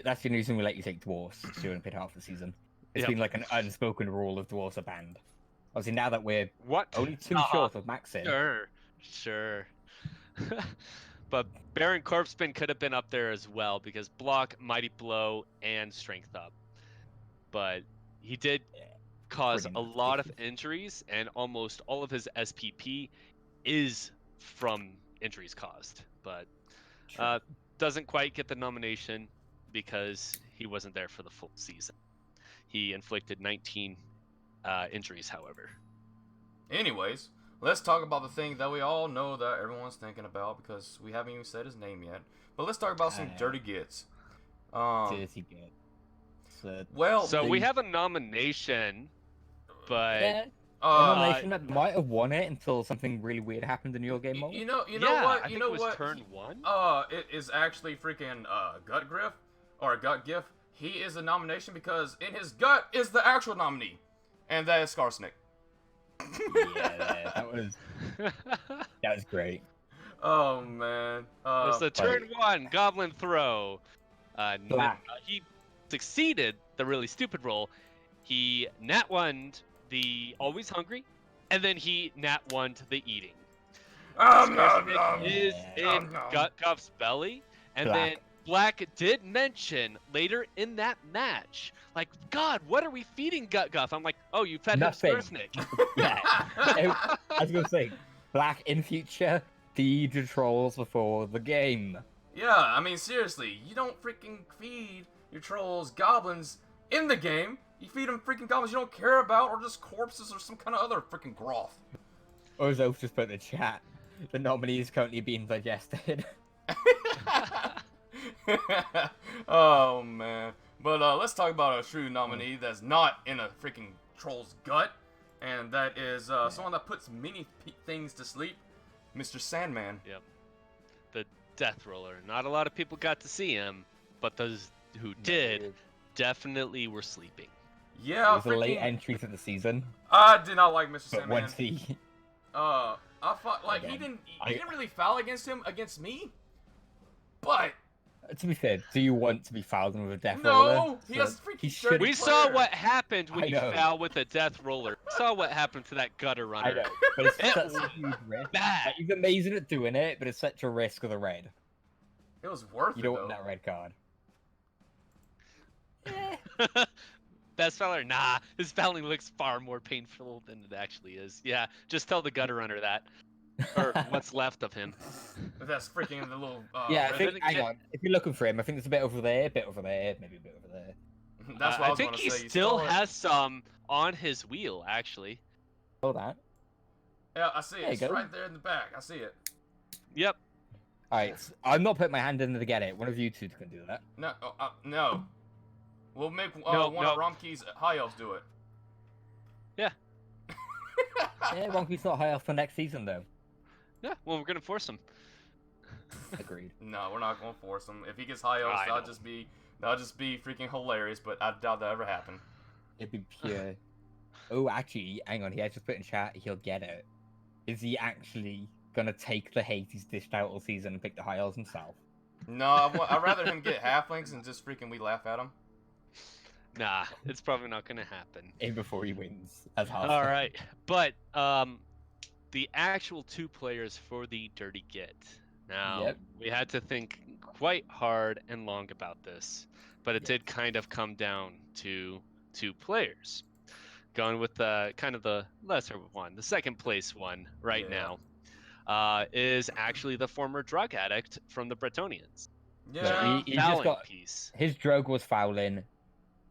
that's the only reason we let you take dwarfs. So you only played half the season. It's Yep. been like an unspoken rule of dwarfs are banned. Obviously, now that we're What? only 2 Uh-huh. short of maxing, Sure. But Baron Corpsepin could have been up there as well because block, mighty blow, and strength up. But he did cause pretty a much lot of ridiculous. injuries, and almost all of his SPP is from injuries caused. But True. doesn't quite get the nomination because he wasn't there for the full season. He inflicted 19 injuries, however. Anyways, let's talk about the thing that we all know that everyone's thinking about because we haven't even said his name yet. But let's talk about some dirty gets. Dirty good. So we have a nomination, but Yeah, a nomination that might have won it until something really weird happened in your game mode. You know yeah, what? I You think know it was what? turn one. It is actually freaking gut griff or gut gif. He is a nomination because in his gut is the actual nominee, and that is Skarsnik. Yeah, that was great. Oh man. It was the turn one goblin throw. Black. He succeeded the really stupid roll. He nat one the always hungry, and then he nat one to the eating. Skarsnik is in Gutguff's belly, and then Black did mention later in that match, like, God, what are we feeding Gutguff? I'm like, oh, you fed Nothing. him Skarsnik. Yeah. I was gonna say, Black in future, feed your trolls before the game. Yeah, I mean seriously, you don't freaking feed your trolls goblins in the game. You feed them freaking goblins you don't care about, or just corpses or some kind of other freaking broth. Ozof just put in the chat, the nominee is currently being digested. Oh man. But let's talk about a true nominee that's not in a freaking troll's gut, and that is someone that puts many things to sleep, Mr. Sandman. Yep. The Death Roller. Not a lot of people got to see him, but those who did definitely were sleeping. Yeah, it was a late entry to the season. I did not like Mr. But Sandman. once he, I thought like he didn't really foul against me, but. To be fair, do you want to be fouled with a death No, roller? he has freaking should. We saw what happened when you know. foul with a Death Roller. We saw what happened to that gutter runner. I know, but it's It such was a huge risk. bad. Like, he's amazing at doing it, but it's such a risk with a red. It was worth You it, don't though. want that red card. Best fouler? Nah, his fouling looks far more painful than it actually is. Yeah, just tell the gutter runner that. Or what's left of him. That's freaking the little. Yeah, I red- think. Hang on. If you're looking for him, I think there's a bit over there, maybe a bit over there. That's what I was think gonna he say. You still stole it. has some on his wheel, actually. Oh, that. Yeah, I see it. There you It's go. right there in the back. I see it. Yep. Alright, I'm not putting my hand in to get it. One of you two can do that. No, no. We'll make No, one of Romkey's high elves do it. Yeah. Yeah, Wonky's not high off for next season, though. Yeah, well, we're going to force him. Agreed. No, we're not gonna force him. If he gets high elves, I that'll know. just be freaking hilarious. But I doubt that ever happen. It'd be pure. Oh, actually, hang on. He has just put in chat. He'll get it. Is he actually gonna take the hate he's dished out all season and pick the high elves himself? No, I'd rather him get halflings and just freaking we laugh at him. Nah, it's probably not going to happen. In before he wins as half. All right, but the actual two players for the Dirty Get. Now, we had to think quite hard and long about this, but it did kind of come down to two players. Going with the kind of the lesser one, the second place one right now, is actually the former drug addict from the Bretonians. Yeah. He just got piece. his drug was fouling.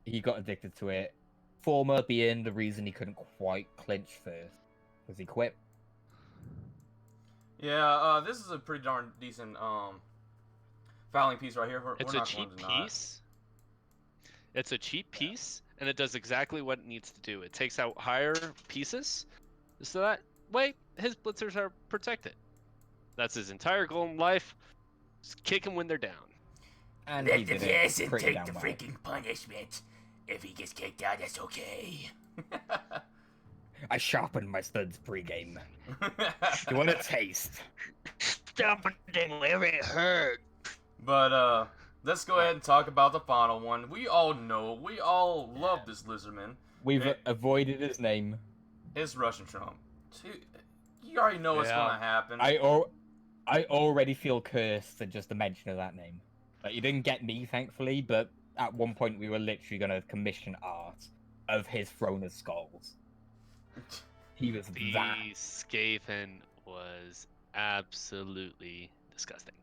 He got addicted to it. Former being the reason he couldn't quite clinch first because he quit. Yeah, this is a pretty darn decent fouling piece right here. It's we're a not cheap going to deny it. piece. It's a cheap piece, and it does exactly what it needs to do. It takes out higher pieces, so that way, his blitzers are protected. That's his entire goal in life. Just kick them when they're down. And Let he the did it peasant pretty take damn the well. freaking punishment. If he gets kicked out, that's okay. I sharpened my studs pre-game. You want a taste? Stomping where it hurt. But let's go ahead and talk about the final one. We all know, we all love this lizardman. We've avoided his name. It's Russian Trump. You already know what's gonna happen. I already feel cursed at just the mention of that name. Like, you didn't get me, thankfully, but at one point we were literally gonna commission art of his throne of skulls. He was The that. Skaven was absolutely disgusting.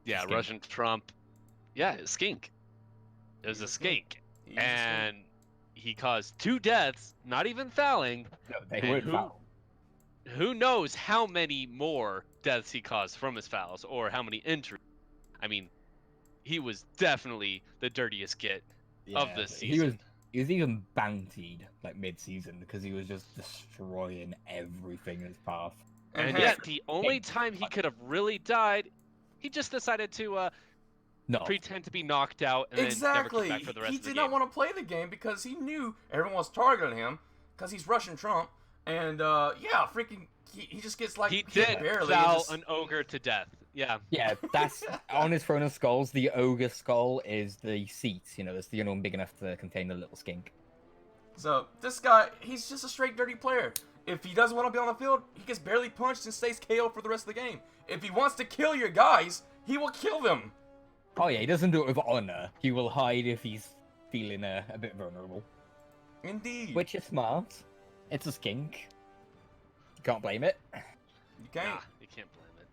Yeah, Skink. Russian Trump. Yeah, a skink. It was a skink. He's a And he caused 2 deaths, not even fouling. No, they And weren't foul. Who knows how many more deaths he caused from his fouls, or how many injuries. I mean, he was definitely the dirtiest git of this season. He was even bountied like mid-season because he was just destroying everything in his path. And yet, the only time he could have really died, he just decided to No, pretend to be knocked out and then never exactly. come back for the rest He of the did game. not want to play the game because he knew everyone was targeting him because he's Russian Trump. And yeah, freaking, he just gets like He hit did barely. foul just... an ogre to death. Yeah. yeah, that's on his throne of skulls. The ogre skull is the seat. You know, it's the only one big enough to contain the little skink. So this guy, he's just a straight dirty player. If he doesn't want to be on the field, he gets barely punched and stays KO for the rest of the game. If he wants to kill your guys, he will kill them. Oh yeah, he doesn't do it with honor. He will hide if he's feeling a bit vulnerable. Indeed. Which is smart. It's a skink. You can't blame it. You can't. Nah, you can't blame it.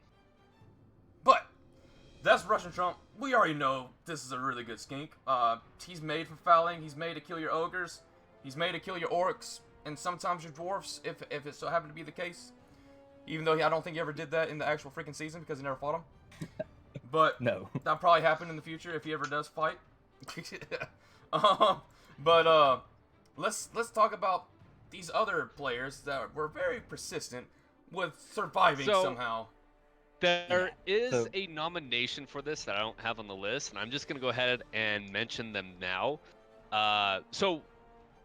But that's Russian Trump. We already know this is a really good skink. He's made for fouling. He's made to kill your ogres. He's made to kill your orcs and sometimes your dwarfs, if it so happened to be the case. Even though I don't think he ever did that in the actual freaking season because he never fought him. But No. that'll probably happen in the future if he ever does fight. Let's talk about these other players that were very persistent with surviving somehow. There is a nomination for this that I don't have on the list, and I'm just going to go ahead and mention them now. So,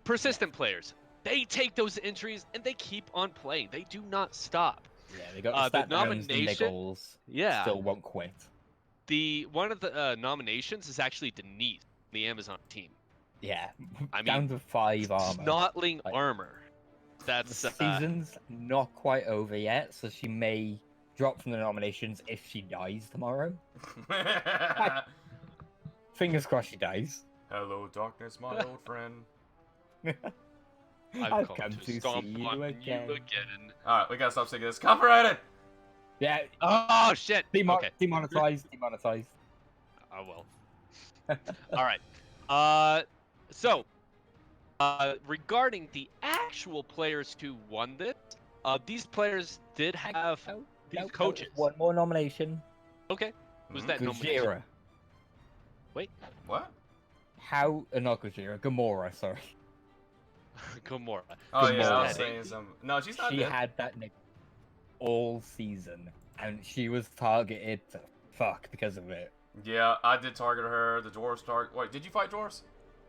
persistent players. They take those injuries and they keep on playing. They do not stop. Yeah, they got the stat downs, the nomination- niggles. Yeah. Still won't quit. One of the nominations is actually Denise, the Amazon team. Yeah. I mean, down to 5 armor. Snotling Like- armor. The That's season's not quite over yet, so she may drop from the nominations if she dies tomorrow. Fingers crossed she dies. Hello, darkness, my old friend. I've come to see you on again. Alright, we gotta stop singing this. Copyrighted! Yeah, Oh shit! Okay. demonetized. Oh well. All right. So, regarding the actual players who won this, these players did have these coaches. One more nomination. Okay. Who's that nomination? Gojira. What? Not Gojira, Gamora, sorry. Gamora. Oh Good yeah, I was morning. saying some. No, she's not She dead. had that nick all season, and she was targeted to fuck because of it. Yeah, I did target her. The dwarves target. Wait, did you fight dwarves?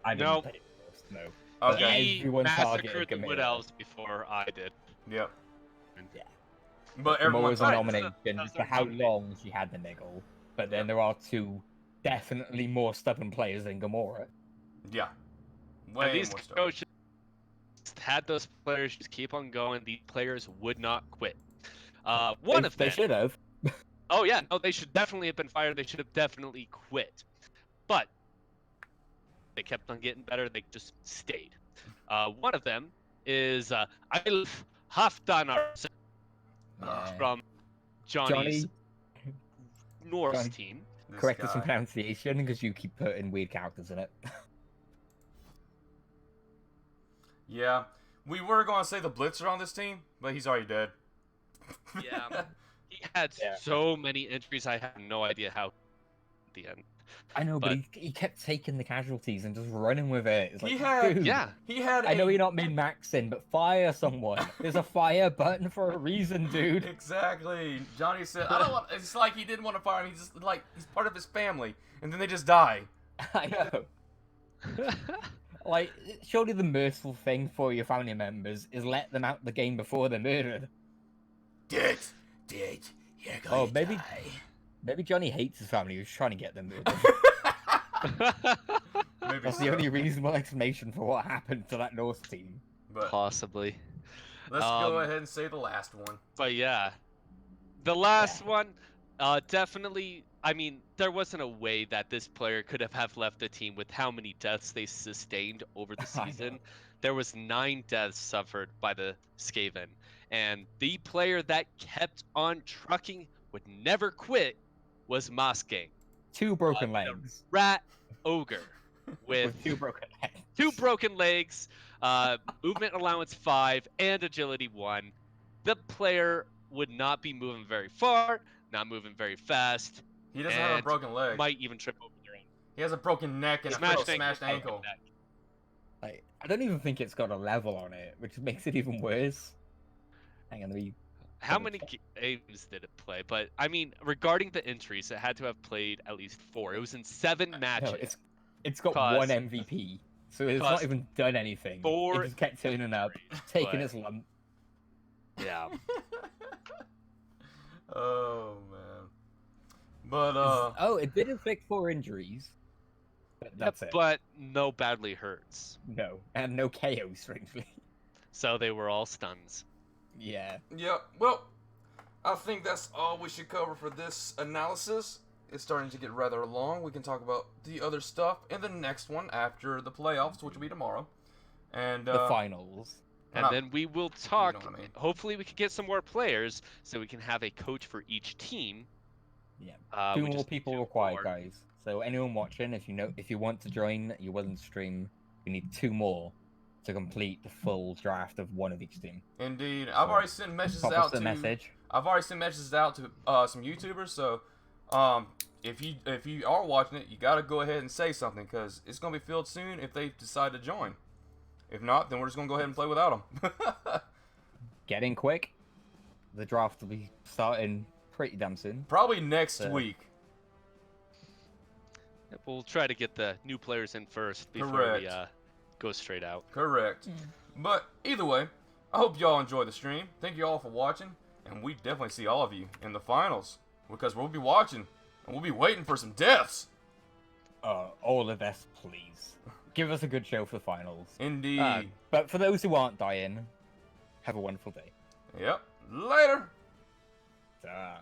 I didn't No. play it first, no. Okay. He Everyone massacred targeted the Gamora. Wood Elves before I did. Yep. Yeah. But everyone was a fight. nomination That's for a how nomination. long she had the niggle, but then there are 2 definitely more stubborn players than Gamora. Yeah. And Way these more stuff. coaches had those players just keep on going. These players would not quit. One of them. They should have. Oh yeah, no, they should definitely have been fired. They should have definitely quit. But they kept on getting better. They just stayed. One of them is Eilf Hafdanar Yeah. from Johnny's Johnny, Norse Johnny. team. This correct us in guy. pronunciation because you keep putting weird characters in it. Yeah. We were going to say the Blitzer on this team, but he's already dead. Yeah. He had Yeah. so many injuries. I have no idea how. At the end. I know, but But- he kept taking the casualties and just running with it. It's like, He had- dude, Yeah. He had I know a- you're not min-maxing, but fire someone. There's a fire button for a reason, dude. Exactly. Johnny said, I don't want. It's like he didn't want to fire him. He's just like he's part of his family, and then they just die. I know. Like, surely the merciful thing for your family members is let them out the game before they're murdered. Did, you're gonna Oh, maybe- die. Maybe Johnny hates his family. He's trying to get them murdered. Maybe That's so. the only reasonable explanation for what happened to that Norse team. But Possibly. let's go Um, ahead and say the last one. But yeah, the last one, definitely. I mean, there wasn't a way that this player could have left the team with how many deaths they sustained over the I know. season. There was 9 deaths suffered by the Skaven, and the player that kept on trucking, would never quit, was Mosking, 2 broken the legs. rat ogre, with With 2 broken legs. 2 broken legs, movement allowance 5, and agility 1. The player would not be moving very far, not moving very fast, He doesn't have a and broken leg. might even trip over their own. He has a broken neck and a freaking smashed broken ankle. neck. Like, I don't even think it's got a level on it, which makes it even worse. Hang on, let me... How double many check. games did it play? But I mean, regarding the injuries, it had to have played at least 4. It was in 7 matches. No, it's got Cause- 1 MVP, so it's cause not even done anything. 4 It just kept turning up, taking but- its lump. Yeah. Oh man. But Oh, it did inflict 4 injuries. But that's it. But no badly hurts. No, and no KO, strangely. So they were all stuns. Yeah. yeah. Well, I think that's all we should cover for this analysis. It's starting to get rather long. We can talk about the other stuff in the next one after the playoffs, which will be tomorrow. And The finals. And not- then we will talk. what I mean. Hopefully, we can get some more players so we can have a coach for each team. Yeah. We 2 more just need people 2 required, more. guys. So anyone watching, if you want to join, you're willing to stream, we need 2 more to complete the full draft of one of each team. Indeed, I've So, already sent messages Pop out us a to. message. I've already sent messages out to some YouTubers. So, if you are watching it, you gotta go ahead and say something because it's gonna be filled soon if they decide to join. If not, then we're just gonna go ahead and play without them. Get in quick. The draft will be starting pretty damn soon. Probably next So- week. Yep, we'll try to get the new players in first before Correct. we go straight out. Correct. But either way, I hope y'all enjoy the stream. Thank you all for watching, and we definitely see all of you in the finals because we'll be watching and we'll be waiting for some deaths. All of us, please. Give us a good show for the finals. Indeed. But for those who aren't dying, have a wonderful day. Yep. Later. Ta.